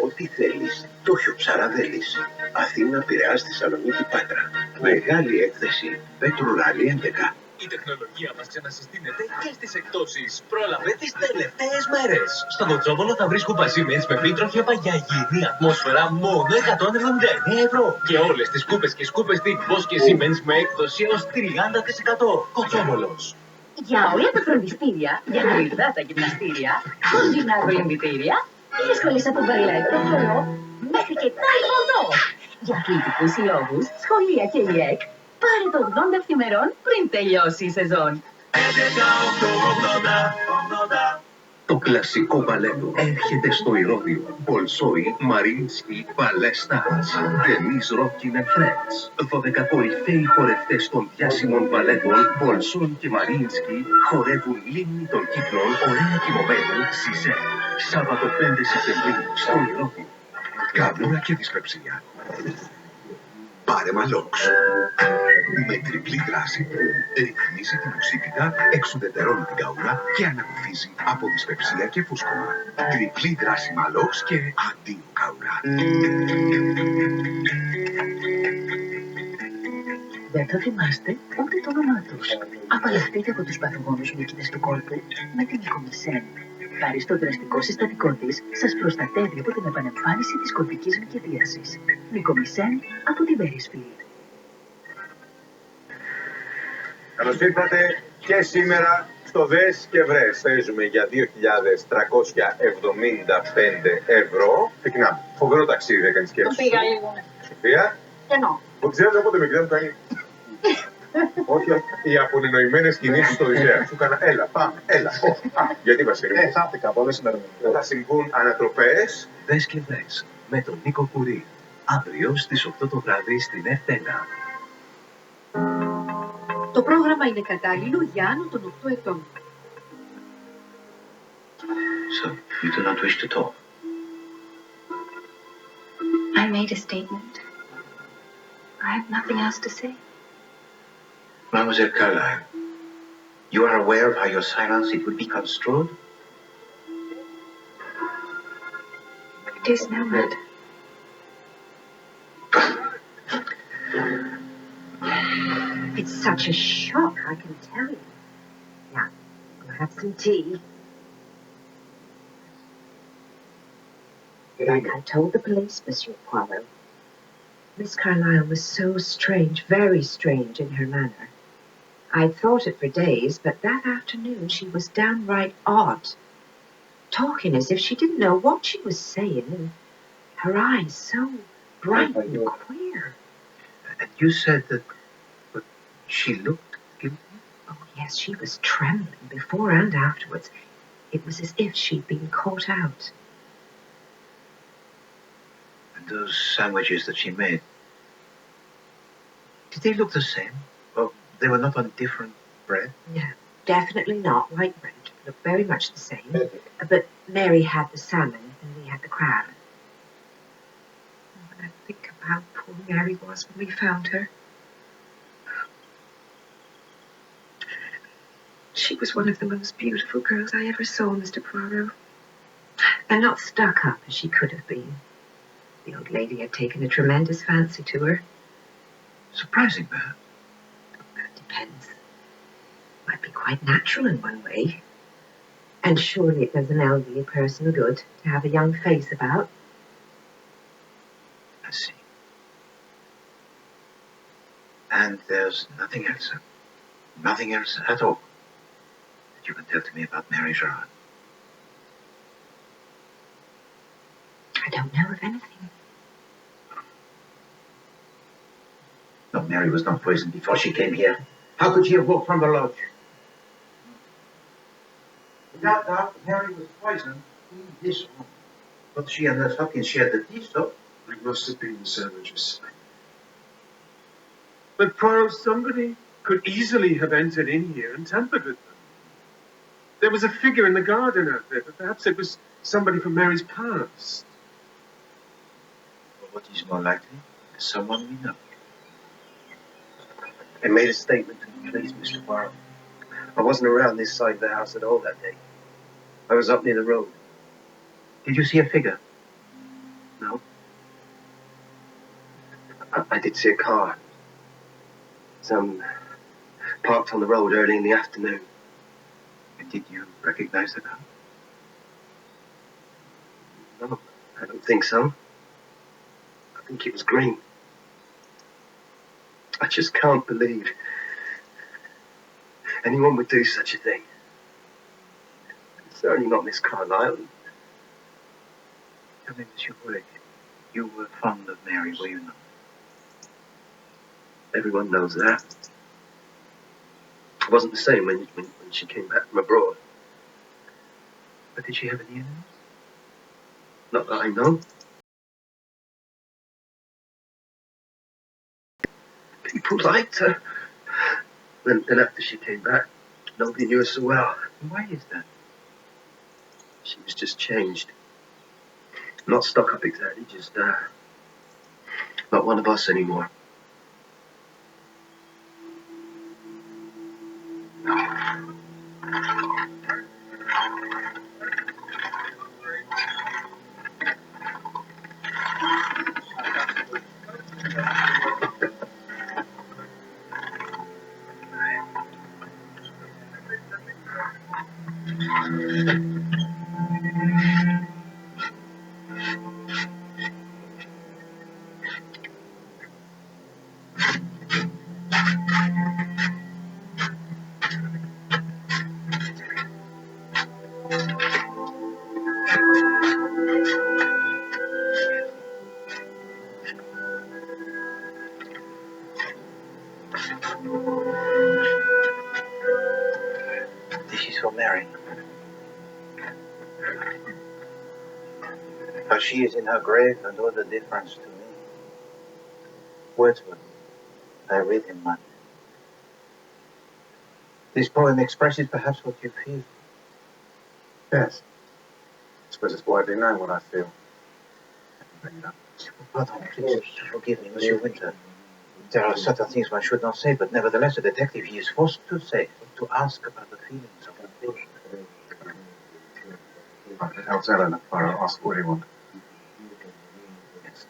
Ό,τι θέλεις, το πιο ψαραδέλης. Αθήνα, Πειραιάς, Θεσσαλονίκη, Πάτρα. Μεγάλη έκθεση. Πέτρο Ράλι 11. Η τεχνολογία μας ξανασυστήνεται και στις εκπτώσεις. Πρόλαβε τις τελευταίες μέρες. Στο Κοτσόβολο θα βρεις κούπα Siemens με πίτροχεπα για υγιεινή ατμόσφαιρα μόνο 179 ευρώ. Και όλες τις κούπες και σκούπες στην Bosch και Siemens με έκπτωση έως 30%. Κοτσόβολος. Για όλα τα φροντιστήρια, για γλυκά τα γυμναστήρια, κοντινά κολυμπητήρια, ή σχολές από μπαλέτ, προχωρώ, μέχρι και τάιχοντό. Για αθλητικούς συλλόγους, σχολεία και ΙΕΚ, πάρε το 80 ευθυμερών πριν τελειώσει η σεζόν. 11-80. Το κλασικό μπαλέτο έρχεται στο Ηρώδειο. Μπολσόι, Μαρίνσκι, Παλέστας, Ντενίς Ρόκιν and Friends. 12 κορυφαίοι χορευτές των διάσημων μπαλέτων, Μπολσόι και Μαρίνσκι, χορεύουν λίμνη των κύκλων ωραία κοιμωμένη Σιζέ. Σάββατο 5 Σεπτεμβρίου στο Ηρώδειο. Καύλωνα και δυσπεψία. Πάρε μαλόξ. Με τριπλή δράση που ρυθμίζει την οξύτητα, εξουδετερώνει την καούρα και ανακουφίζει από δυσπεψία και φούσκωμα. Τριπλή δράση μαλόξ και αντίο καούρα. Δεν θα θυμάστε ούτε το όνομά τους. Απαλλαχτείτε από τους παθογόνους μύκητες του κόλπου με την Μικομισέν. Χάρη στο δραστικό συστατικό της, σας προστατεύει από την επανεμφάνιση της κολπικής μικεδίασης. Μικομισέν από την Beresfield. Καλώς ήρθατε και σήμερα στο Δες και Βρες. Παίζουμε για 2.375 ευρώ. Ξεκινάμε. Φοβερό ταξίδι δεν κάνεις σκέψη. Το πήγα λίγο. Σοφία. Κενό. Δεν ξέρω πότε μικρή μου κάνει. Όχι, οι απονενοημένες κινήσεις στο Οδυσσέα. Σου έκανα, έλα, πάμε, έλα. Γιατί Βασίλη. Χάθηκα πολλές ημέρες. Θα συμβούν ανατροπές. Δες και Βρες με τον Νίκο Κουρί. Αύριο στις 8 το βράδυ στην Ερτένα. Το πρόγραμμα είναι κατάλληλο για άνω των 8 ετών. So, you do not wish to talk? I made a statement. I have nothing else to say. Mademoiselle Carlyle, you are aware of how your silence it would be construed? It is no matter. It's such a shock, I can tell you. Now, we'll have some tea. Like I told the police, Monsieur Poirot, Miss Carlyle was so strange, very strange in her manner. I'd thought it for days, but that afternoon she was downright odd, talking as if she didn't know what she was saying, and Her eyes so bright and queer. And you said that but she looked guilty? Oh, yes, she was trembling before and afterwards. It was as if she'd been caught out. And those sandwiches that she made, did they look the same? Or they were not on different bread? No, definitely not white bread. Looked very much the same. But Mary had the salmon and we had the crab. When I think of how poor Mary was when we found her. She was one of the most beautiful girls I ever saw, Mr. Poirot. And not stuck up as she could have been. The old lady had taken a tremendous fancy to her. Surprising, perhaps. That depends. Might be quite natural in one way. And surely it does an elderly person good to have a young face about. I see. And there's nothing else, sir? Nothing else at all that you can tell to me about Mary Gerard? I don't know of anything. No, Mary was not poisoned before she came here. How could she have walked from the lodge? Without doubt, Mary was poisoned in this room. But she and Nurse Hopkins shared the tea, so It must have been the sandwiches. But Poirot, somebody could easily have entered in here and tampered with them. There was a figure in the garden out there, but perhaps it was somebody from Mary's past. Or what is more likely, someone we know. I made a statement to the police, Mr. Poirot. I wasn't around this side of the house at all that day. I was up near the road. Did you see a figure? No. I did see a car. Parked on the road early in the afternoon. And did you recognize the car? No, I don't think so. I think it was green. I just can't believe anyone would do such a thing. Certainly not Miss Carlyle. Tell me, Monsieur Poirot, you were fond of Mary, were you not? Everyone knows that. It wasn't the same when she came back from abroad. But did she have any enemies? Not that I know. People liked her. Then after she came back, nobody knew her so well. Why is that? She was just changed. Not stuck up exactly, just not one of us anymore. This is for Mary. How she is in her grave and all the difference to me. Wordsworth, I read him much. This poem expresses perhaps what you feel. Yes. I suppose it's widely known what I feel. Pardon, please forgive me, Monsieur Winter. There are certain things one should not say, but nevertheless a detective, he is forced to say, to ask about the feelings of the patient. I'll tell Eleanor, Poirot, ask what he wants. Yes.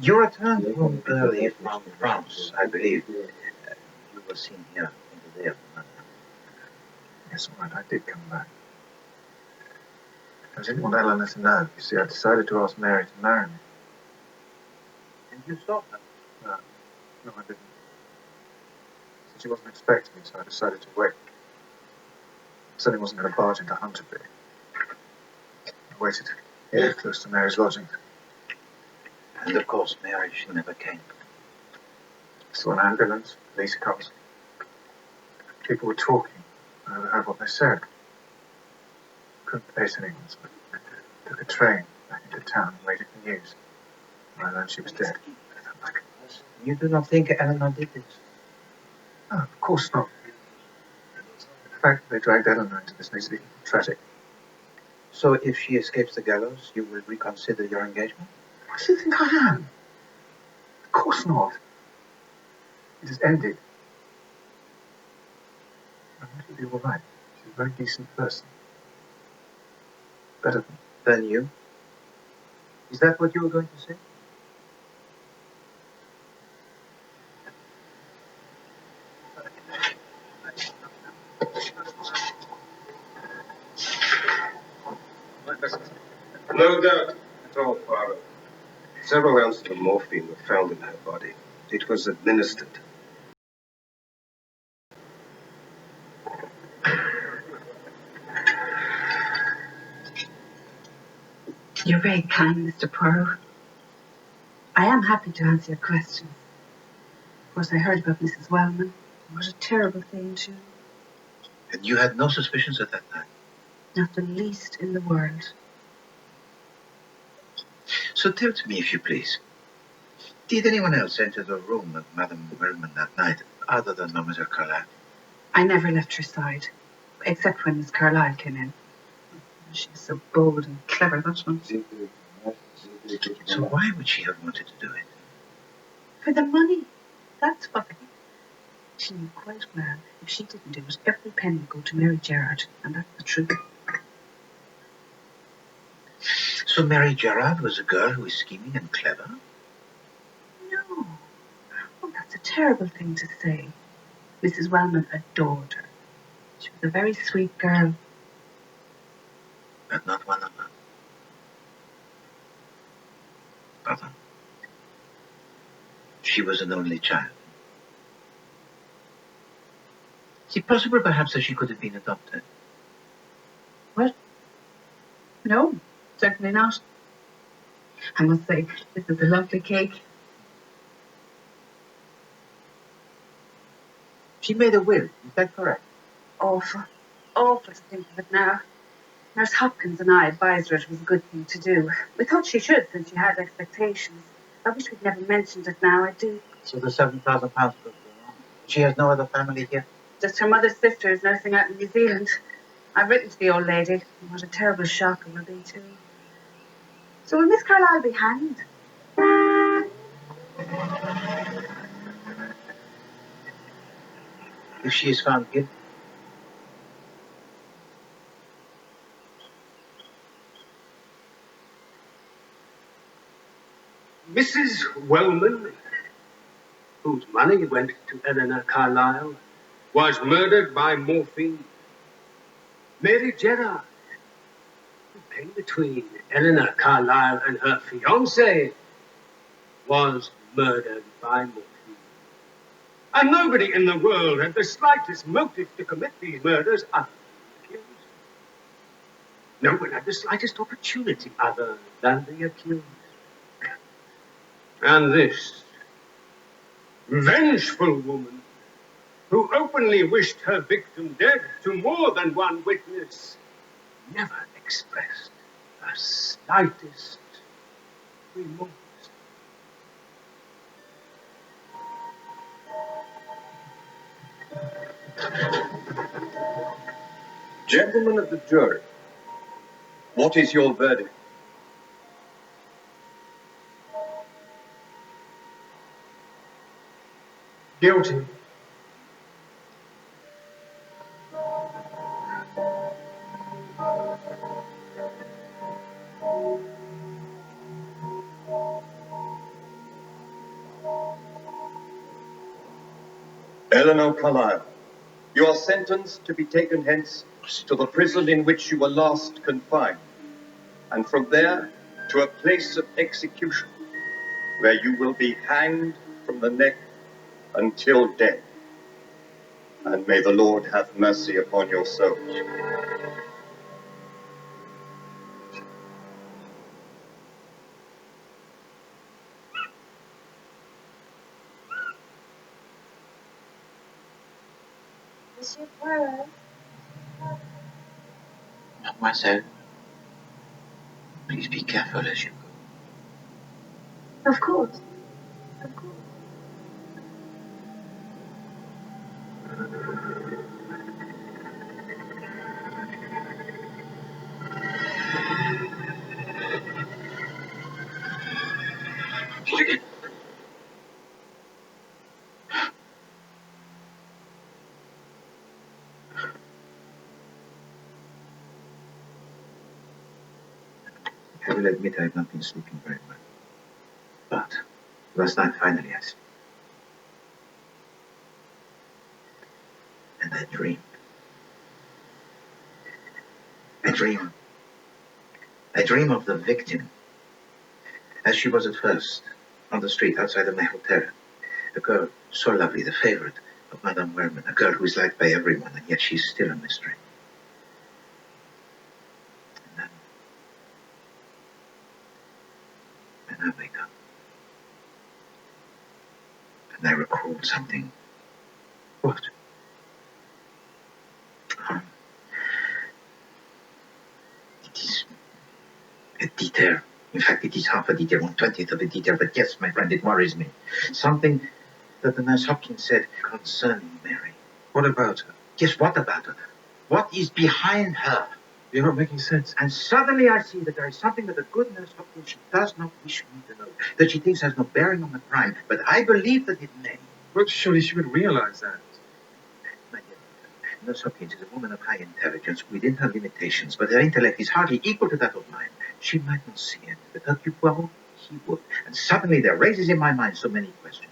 You returned home early from France, I believe. You were seen here on the day of the murder. Yes, all right, I did come back. I didn't want Eleanor to know. You see, I decided to ask Mary to marry me. And you saw her? No, I didn't. Said she wasn't expecting me, so I decided to wait. Certainly wasn't going to barge into Hunterby. waited here, close to Mary's lodging. And of course, Mary, she never came. Saw an ambulance, police cars. People were talking. I overheard what they said. Couldn't face anyone, so I took a train back into town and waited for news. I learned she was dead. I felt like... You do not think Eleanor did this? No, of course not. The fact that they dragged Eleanor into this makes it even tragic. So if she escapes the gallows, you will reconsider your engagement? What do you think I am? Of course not. It has ended. I'm going to be all right. She's a very decent person. Better than you? Is that what you were going to say? No doubt at all, Poirot. Several ounces of morphine were found in her body. It was administered. You're very kind, Mr. Poirot. I am happy to answer your questions. Of course, I heard about Mrs. Wellman. What a terrible thing, too. And you had no suspicions at that time? Not the least in the world. So tell to me, if you please. Did anyone else enter the room of Madame Wellman that night, other than Mademoiselle Carlyle? I never left her side, except when Miss Carlyle came in. She was so bold and clever, that one. So why would she have wanted to do it? For the money. That's why. She knew quite well if she didn't do it, every penny would go to Mary Gerard, and that's the truth. So Mary Gerard was a girl who was scheming and clever? No. Oh, that's a terrible thing to say. Mrs. Wellman adored her. She was a very sweet girl. But not one of them. Pardon? She was an only child. Is it possible, perhaps, that she could have been adopted? What? No, certainly not. I must say, this is a lovely cake. She made a will, is that correct? Awful. Awful to think of it now. Nurse Hopkins and I advised her it was a good thing to do. We thought she should, since she had expectations. I wish we'd never mentioned it now, I do. So the £7,000 could go on. She has no other family here? Just her mother's sister is nursing out in New Zealand. I've written to the old lady. And what a terrible shock it will be, too. So will Miss Carlyle be hanged? If she is found guilty? Mrs. Wellman, whose money went to Eleanor Carlyle, was murdered by morphine. Mary Gerard, who came between Eleanor Carlyle and her fiancé, was murdered by morphine. And nobody in the world had the slightest motive to commit these murders other than the accused. No one had the slightest opportunity other than the accused. And this vengeful woman, who openly wished her victim dead to more than one witness, never expressed the slightest remorse. Gentlemen of the jury, what is your verdict? Guilty. Eleanor Carlyle, you are sentenced to be taken hence to the prison in which you were last confined, and from there to a place of execution, where you will be hanged from the neck until death. And may the Lord have mercy upon your soul. Monsieur Poirot. Mademoiselle, please be careful as you go. Of course. Of course. I will admit I have not been sleeping very well. But last night finally I slept. And I dreamed. I dream of the victim. As she was at first, on the street outside of my hotel. A girl so lovely, the favorite of Madame Werman. A girl who is liked by everyone, and yet she's still a mystery. And I wake up. And I recall something. What? It is a detail. In fact, it is half a detail, 1/20th of a detail. But yes, my friend, it worries me. Something that the nurse Hopkins said concerning Mary. What about her? Yes, what about her? What is behind her? You're not making sense. And suddenly I see that there is something that the good nurse Hopkins she does not wish me to know. That she thinks has no bearing on the crime. But I believe that it may. Well, surely she would realize that. My dear Nurse Hopkins is a woman of high intelligence within her limitations, but her intellect is hardly equal to that of mine. She might not see it, but Hercule Poirot, he would. And suddenly there raises in my mind so many questions.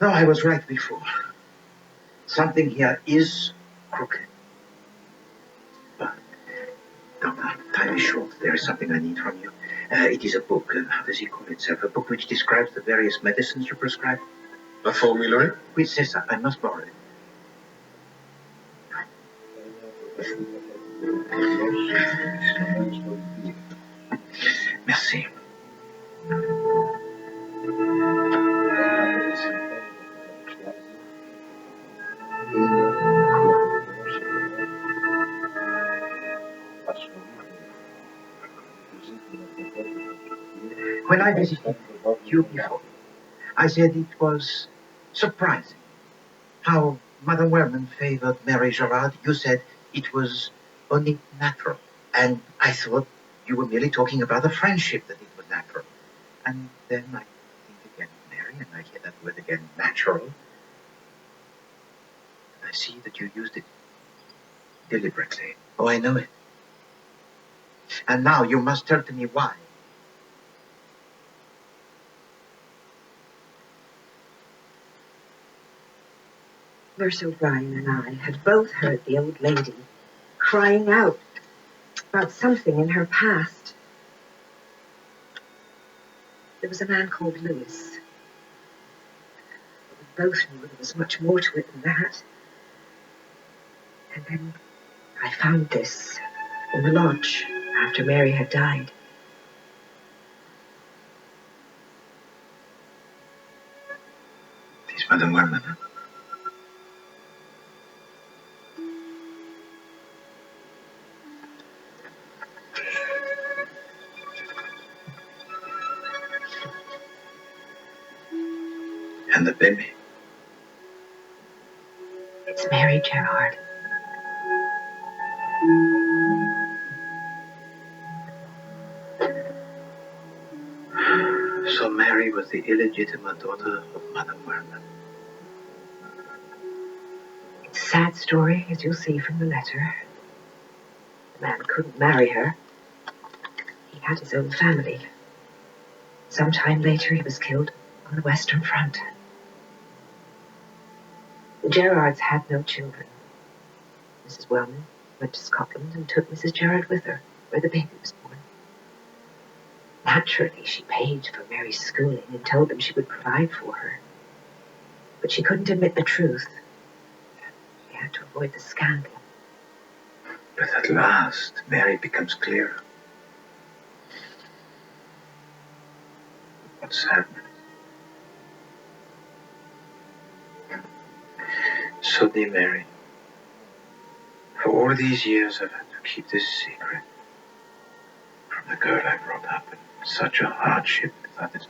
No, I was right before. Something here is crooked. But, Doctor, time is short. There is something I need from you. It is a book. How does he call itself? A book which describes the various medicines you prescribe? A formulary? Oui, c'est ça. I must borrow it. Merci. When I visited you before, I said it was surprising how Madame Werman favored Mary Gerard. You said it was only natural. And I thought you were merely talking about a friendship, that it was natural. And then I think again of Mary, and I hear that word again, natural. And I see that you used it deliberately. Oh, I know it. And now you must tell to me why. Nurse O'Brien and I had both heard the old lady crying out about something in her past. There was a man called Lewis. We both knew there was much more to it than that. And then I found this in the lodge after Mary had died. It is Madame Werman, huh? And the baby. It's Mary Gerard. So Mary was the illegitimate daughter of Madame Werman. It's a sad story, as you'll see from the letter. The man couldn't marry her. He had his own family. Some time later, he was killed on the Western Front. The Gerards had no children. Mrs. Wellman went to Scotland and took Mrs. Gerard with her, where the baby was born. Naturally, she paid for Mary's schooling and told them she would provide for her. But she couldn't admit the truth. She had to avoid the scandal. But at last, Mary becomes clear. What sadness. So, dear Mary, for all these years I've had to keep this secret from the girl I brought up in such a hardship with others.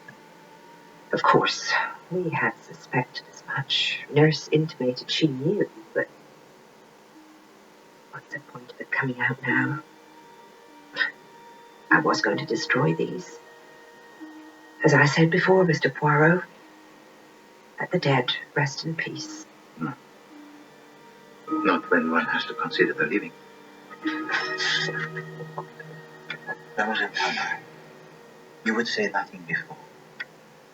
Of course, we had suspected as much. Nurse intimated she knew, but what's the point of it coming out now? I was going to destroy these. As I said before, Mr. Poirot, let the dead rest in peace. No. Not when one has to consider the living. Mademoiselle Palmer, you would say nothing before.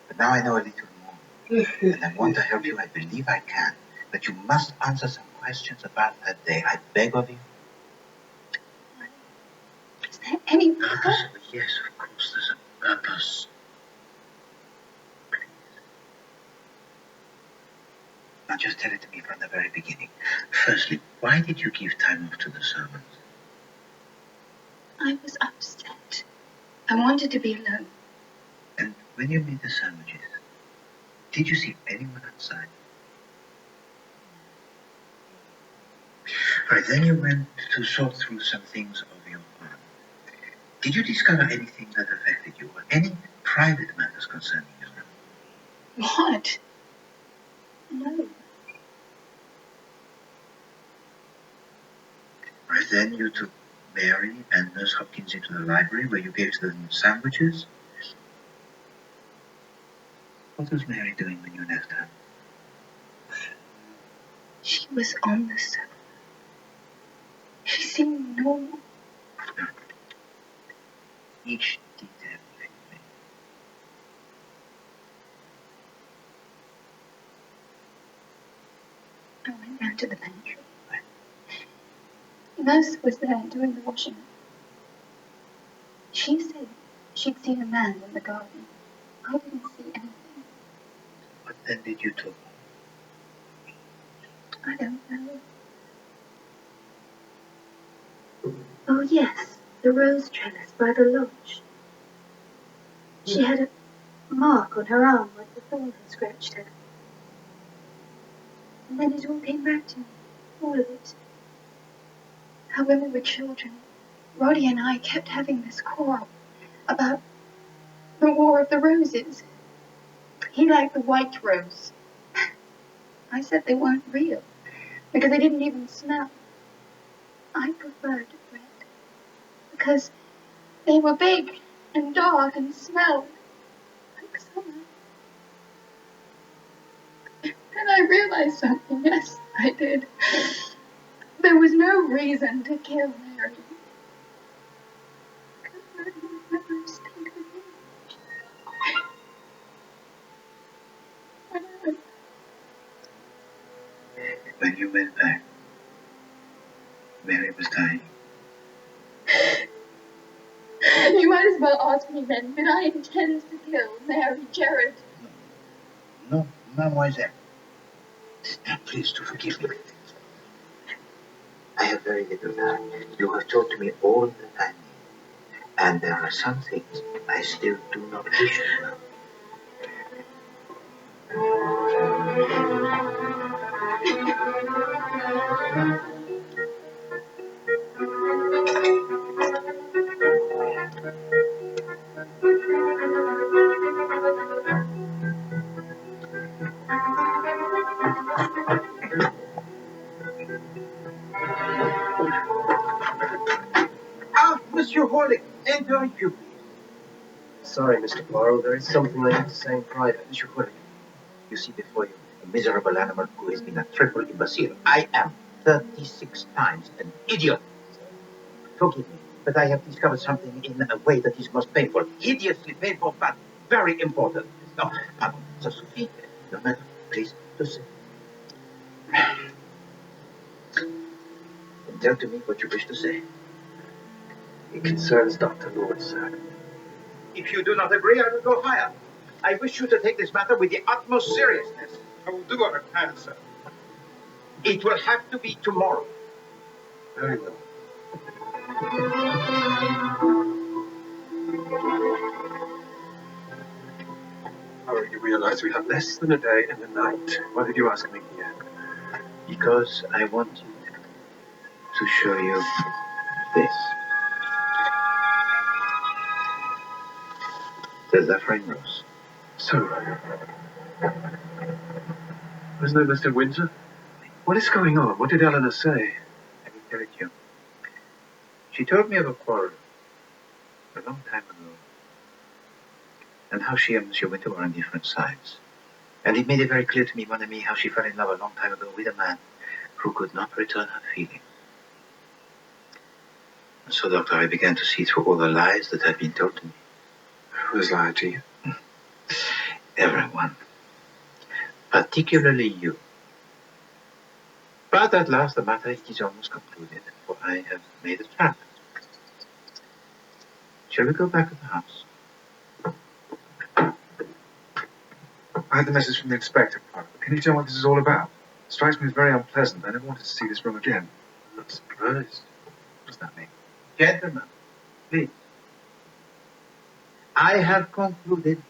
But now I know a little more. And I want to help you. I believe I can. But you must answer some questions about that day. I beg of you. Is there any Purpose? Yes, of course, there's a purpose. Please. Now just tell it to me from the very beginning. Firstly, why did you give time off to the servants? I was upset. I wanted to be alone. And when you made the sandwiches, did you see anyone outside? Right, then you went to sort through some things of your own. Did you discover anything that affected you, or any private matters concerning you? What? No. Right, then you took Mary and Nurse Hopkins into the library where you gave them sandwiches. What was Mary doing when you left her? She was on the sofa. She seemed normal. Each detail affected me. I went down to the pantry. Nurse was there doing the washing. She said she'd seen a man in the garden. I didn't see anything. What then did you do? I don't know. Oh, yes, the rose trellis by the lodge. She had a mark on her arm like the thorn had scratched her. And then it all came back to me, all of it. How when we were children, Roddy and I kept having this quarrel about the War of the Roses. He liked the white rose. I said they weren't real, because they didn't even smell. I preferred red, because they were big and dark and smelled like summer. And I realized something, yes, I did. There was no reason to kill Mary. Because Mary would never stayed with me. When you went back, Mary was dying. You might as well ask me then, did I intend to kill Mary Gerard? No, mademoiselle. Now, please do forgive me. I have very little time. You have talked to me all that I need. And there are some things I still do not wish to know. Ah, Monsieur Horlick, enter you, please. Sorry, Mr. Poirot, there is something I need to say in private. Monsieur Horlick, you see before you a miserable animal who has been a triple imbecile. I am 36 times an idiot. Forgive me, but I have discovered something in a way that is most painful. Hideously painful, but very important. No, pardon, ça suffit. No matter, please, to say. Tell to me what you wish to say. It concerns Dr. Lord, sir. If you do not agree, I will go higher. I wish you to take this matter with the utmost seriousness. I will do what I can, sir. It will have to be tomorrow. Very well. Poirot, you realize we have less than a day and a night. Why did you ask me here? Because I wanted to show you this. The Zephyrin Rose. So, isn't it Mr. Winter? What is going on? What did Eleanor say? I will tell it you. She told me of a quarrel a long time ago, and how she and Monsieur Winter were on different sides. And it made it very clear to me, mon ami, how she fell in love a long time ago with a man who could not return her feeling. And so, Doctor, I began to see through all the lies that had been told to me. Who has lied to you? Everyone. Particularly you. But at last the matter is almost concluded, for I have made a trap. Shall we go back to the house? I had the message from the inspector, Poirot. Can you tell me what this is all about? It strikes me as very unpleasant. I never wanted to see this room again. I'm not surprised. What does that mean? Gentlemen, please. I have concluded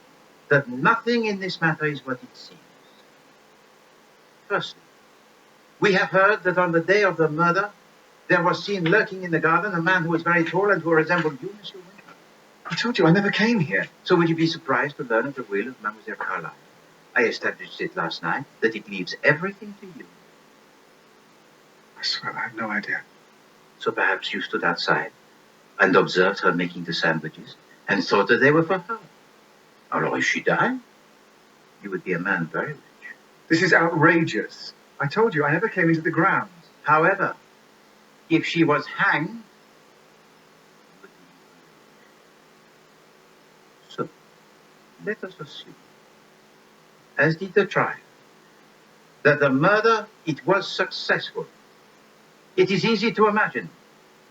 that nothing in this matter is what it seems. Firstly, we have heard that on the day of the murder, there was seen lurking in the garden a man who was very tall and who resembled you, Monsieur Winter. I told you I never came here. So would you be surprised to learn of the will of Mademoiselle Carlyle? I established it last night that it leaves everything to you. I swear I have no idea. So perhaps you stood outside and observed her making the sandwiches and thought that they were for her. Alors, if she died, you would be a man very rich. This is outrageous. I told you I never came into the grounds. However, if she was hanged, so let us assume, as did the trial, that the murder, it was successful. It is easy to imagine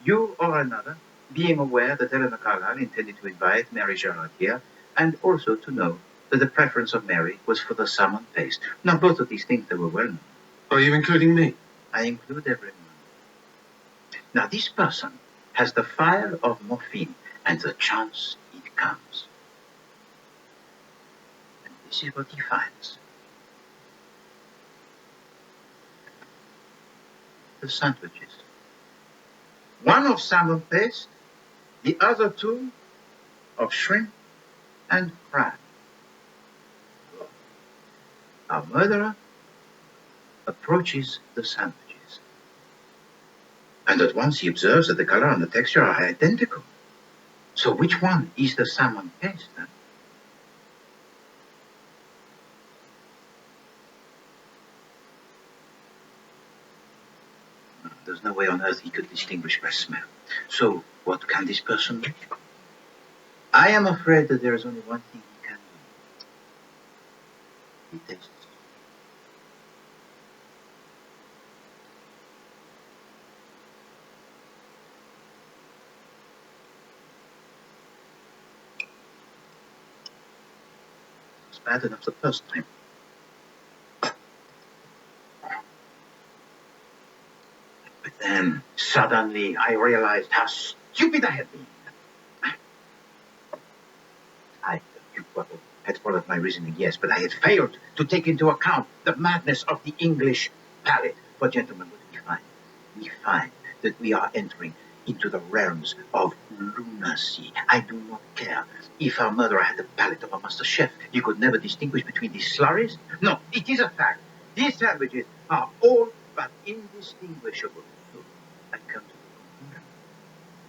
you or another being aware that Eleanor Carlyle intended to invite Mary Gerard here, and also to know that the preference of Mary was for the salmon paste. Now, both of these things, they were well known. Are you including me? I include everyone. Now, this person has the file of morphine, and the chance it comes. And this is what he finds. The sandwiches. One of salmon paste, the other two of shrimp and crab. Our murderer approaches the sandwiches. And at once he observes that the color and the texture are identical. So which one is the salmon paste, then? There's no way on earth he could distinguish by smell. So what can this person do? I am afraid that there is only one thing he can do. He tastes. It's bad enough the first time. But then, suddenly, I realized how stupid I had been. Had followed my reasoning, yes, but I had failed to take into account the madness of the English palate. For gentlemen, what do we find? We find that we are entering into the realms of lunacy. I do not care if our murderer had the palate of a master chef. You could never distinguish between these slurries. No, it is a fact. These sandwiches are all but indistinguishable. So I come to the conclusion.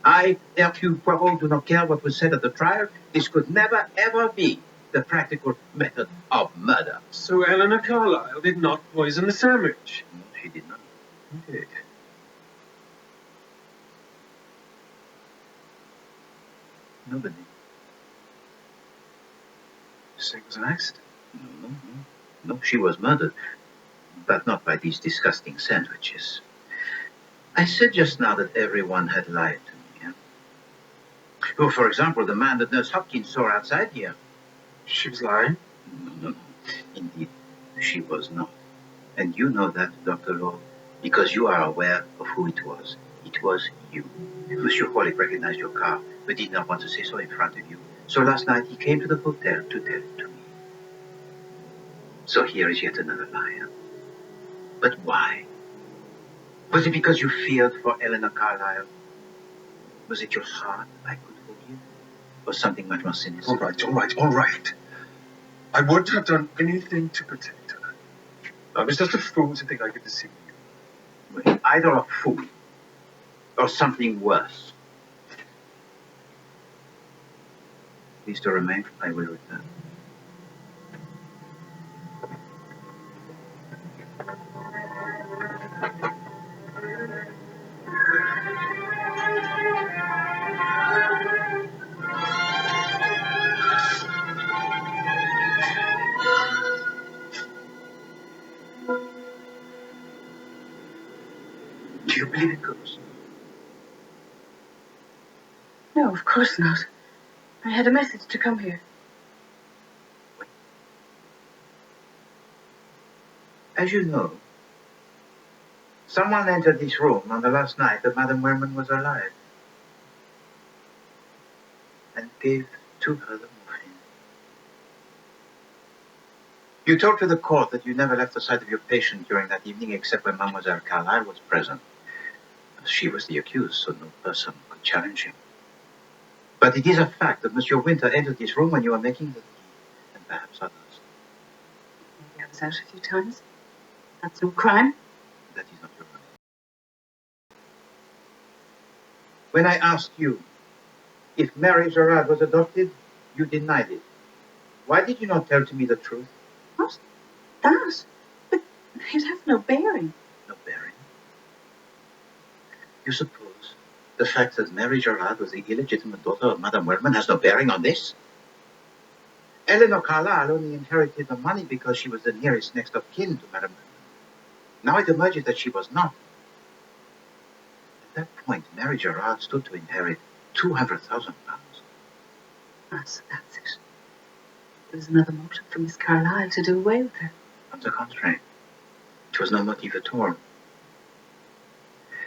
I, Hercule Poirot, do not care what was said at the trial. This could never, ever be the practical method of murder. So Eleanor Carlyle did not poison the sandwich? No, she did not. Who did? Nobody. You say it was an accident? No, she was murdered. But not by these disgusting sandwiches. I said just now that everyone had lied to me. Oh, for example, the man that Nurse Hopkins saw outside here. She was lying? No. Indeed, she was not. And you know that, Dr. Law, because you are aware of who it was. It was you. Monsieur Hollick recognized your car, but did not want to say so in front of you. So last night he came to the hotel to tell it to me. So here is yet another lie. But why? Was it because you feared for Eleanor Carlyle? Was it your heart I could forgive? Or something much more sinister? All right. I would have done anything to protect her. I was just a fool to think I could deceive you. Well, either a fool or something worse. Please to remain, I will return. Do you believe in ghosts? No, of course not. I had a message to come here. As you know, someone entered this room on the last night that Madame Werman was alive and gave to her the morphine. You told to the court that you never left the side of your patient during that evening except when Mademoiselle Carlyle was present. She was the accused, so no person could challenge him. But it is a fact that Monsieur Winter entered this room when you were making the tea, and perhaps others. Maybe I was out a few times. That's no crime. That is not your right. When I asked you if Mary Gerard was adopted, you denied it. Why did you not tell to me the truth? What? That? But it has no bearing. No bearing? You suppose the fact that Mary Gerard was the illegitimate daughter of Madame Werman has no bearing on this? Eleanor Carlyle only inherited the money because she was the nearest next of kin to Madame Werman. Now it emerges that she was not. At that point, Mary Gerard stood to inherit £200,000. Ah, so that's it. There was another motive for Miss Carlyle to do away with her. On the contrary, it was no motive at all.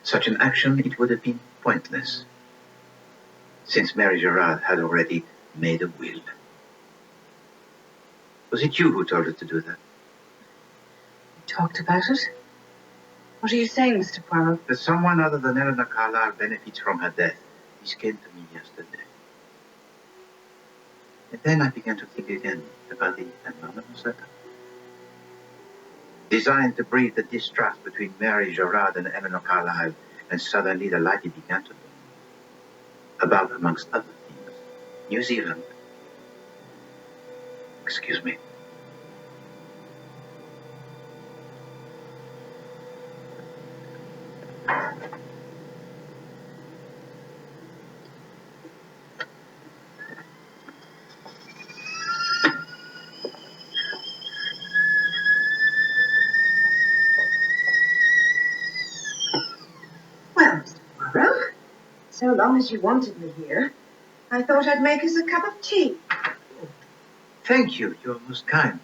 Such an action, it would have been pointless, since Mary Gerard had already made a will. Was it you who told her to do that? You talked about it? What are you saying, Mr. Poirot? That someone other than Eleanor Carlyle benefits from her death. This came to me yesterday. And then I began to think again about the anonymous letter. Designed to breed the distrust between Mary Gerard and Eleanor Carlyle, and suddenly the light began to dawn. About, amongst other things, New Zealand. Excuse me. Well, Mr. Poirot, so long as you wanted me here, I thought I'd make us a cup of tea. Thank you. You're most kind.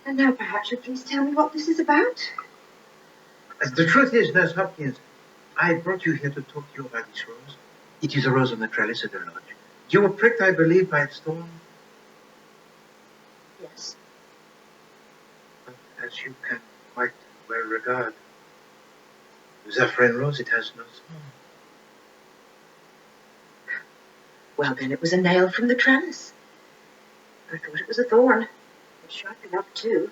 And now perhaps you'll please tell me what this is about. The truth is, Nurse Hopkins, I brought you here to talk to you about this rose. It is a rose on the trellis at the lodge. You were pricked, I believe, by its thorn. Yes. But as you can quite well regard, Zafran rose, it has no thorn. Well, then it was a nail from the trellis. I thought it was a thorn. It's sharp enough, too.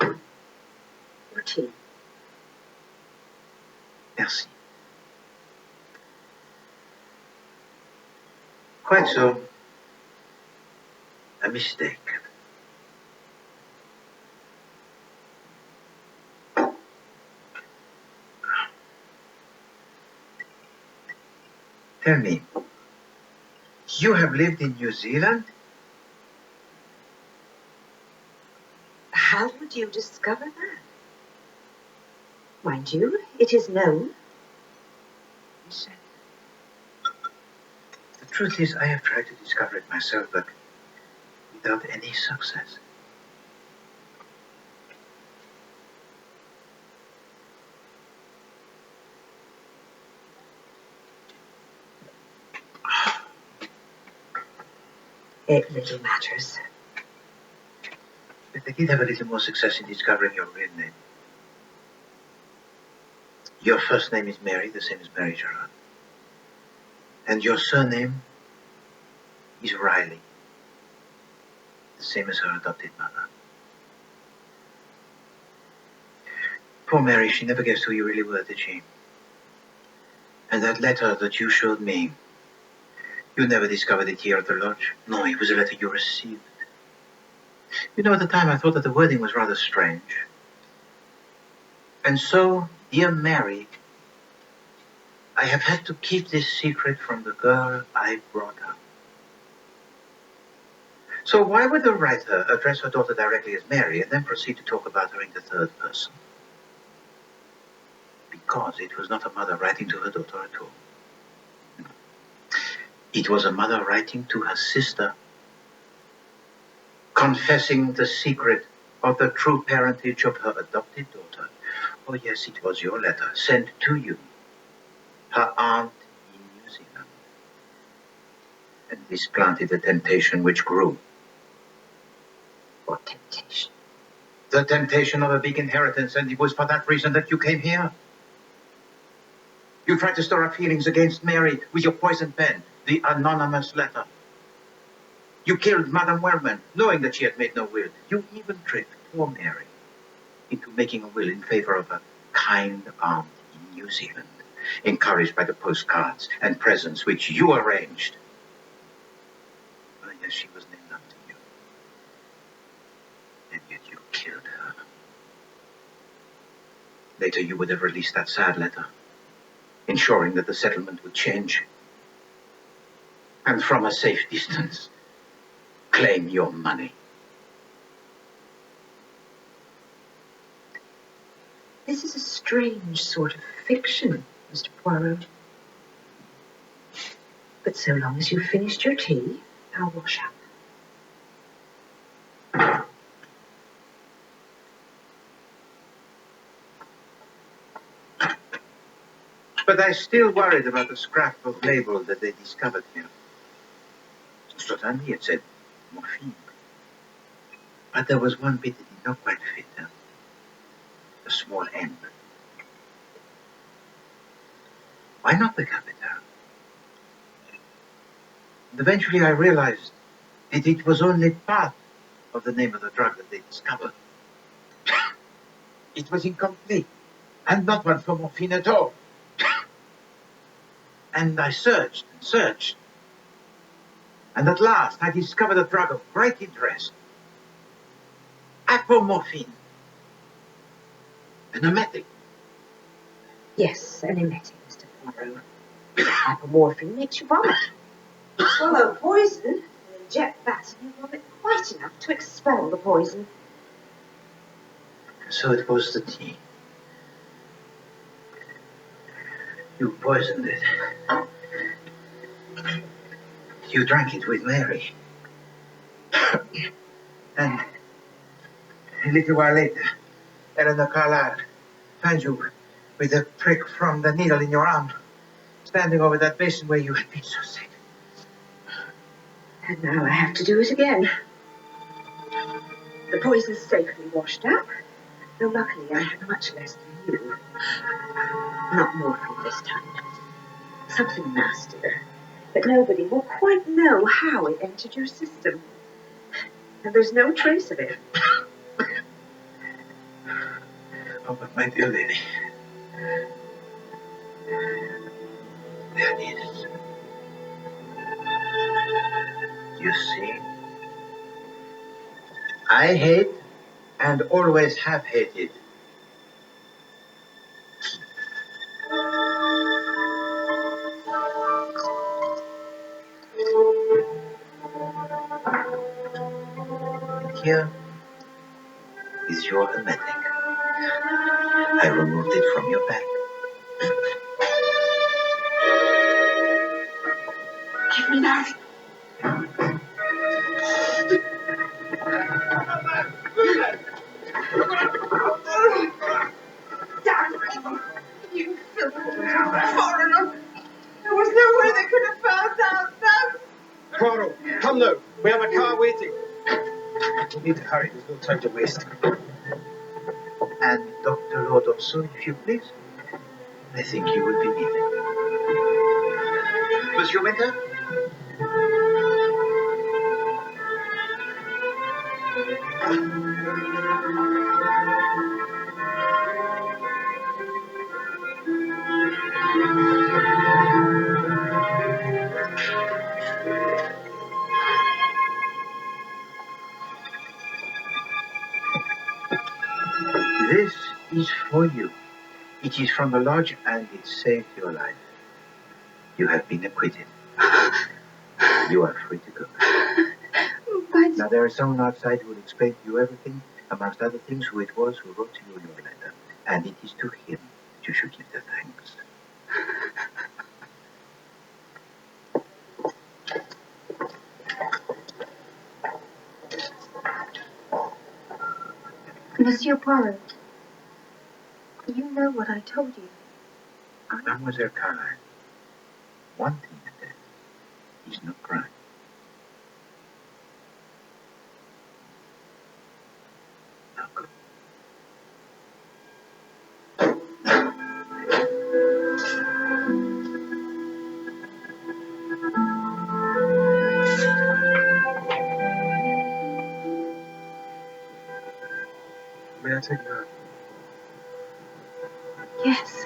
Your tea. Merci. Quite so. A mistake. Tell me, you have lived in New Zealand? How would you discover that? Mind you, it is known. Yes. The truth is, I have tried to discover it myself, but without any success. It little matters. But I did have a little more success in discovering your real name. Your first name is Mary, the same as Mary Gerard. And your surname is Riley, the same as her adopted mother. Poor Mary, she never guessed who you really were, did she? And that letter that you showed me, you never discovered it here at the lodge. No, it was a letter you received. You know, at the time I thought that the wording was rather strange. And so, dear Mary, I have had to keep this secret from the girl I brought up. So why would the writer address her daughter directly as Mary and then proceed to talk about her in the third person? Because it was not a mother writing to her daughter at all. No. It was a mother writing to her sister, confessing the secret of the true parentage of her adopted daughter. Oh yes, it was your letter, sent to you, her aunt in New Zealand. And this planted a temptation which grew. What temptation? The temptation of a big inheritance, and it was for that reason that you came here. You tried to stir up feelings against Mary with your poisoned pen, the anonymous letter. You killed Madame Wellman, knowing that she had made no will. You even tricked poor Mary into making a will in favor of a kind aunt in New Zealand, encouraged by the postcards and presents which you arranged. Oh, yes, she was named after you. And yet you killed her. Later you would have released that sad letter, ensuring that the settlement would change. And from a safe distance, claim your money. This is a strange sort of fiction, Mr. Poirot. But so long as you've finished your tea, I'll wash up. But I still worried about the scrap of label that they discovered here. Certainly it said morphine. But there was one bit that did not quite fit. A small N. Why not the capital? And eventually I realized that it was only part of the name of the drug that they discovered. It was incomplete, and not one for morphine at all. And I searched and searched. And at last I discovered a drug of great interest. Apomorphine. An emetic. Yes, an emetic, Mr. Poirot. Apomorphine makes you vomit. You swallow poison, and inject that, and you vomit quite enough to expel the poison. So it was the tea. You poisoned it. You drank it with Mary. And a little while later, Eleanor Carlyle found you with a prick from the needle in your arm, standing over that basin where you had been so sick. And now I have to do it again. The poison's safely washed up, though luckily I have much less than you. Not morphine this time. Something nastier. But nobody will quite know how it entered your system. And there's no trace of it. Oh, but my dear lady, there it is. You see, I hate and always have hated. And here is your emetic. I removed it from your bag. Give me that. Damn you filthy foreigner! There was no way they could have found out that. Poirot, come now. We have a car waiting. We need to hurry. There's no time to waste. And Dr. Lord also, if you please. I think you will be needed. Monsieur Winter? This is for you. It is from the lodge and it saved your life. You have been acquitted. You are free to go. But... Now, there is someone outside who will explain to you everything, amongst other things, who it was who wrote to you your letter. And it is to him that you should give the thanks. Monsieur Poirot, you know what I told you. Mademoiselle Carlyle, one thing in death is no crime. Now go. May I take you out? Yes.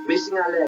Missing a leg.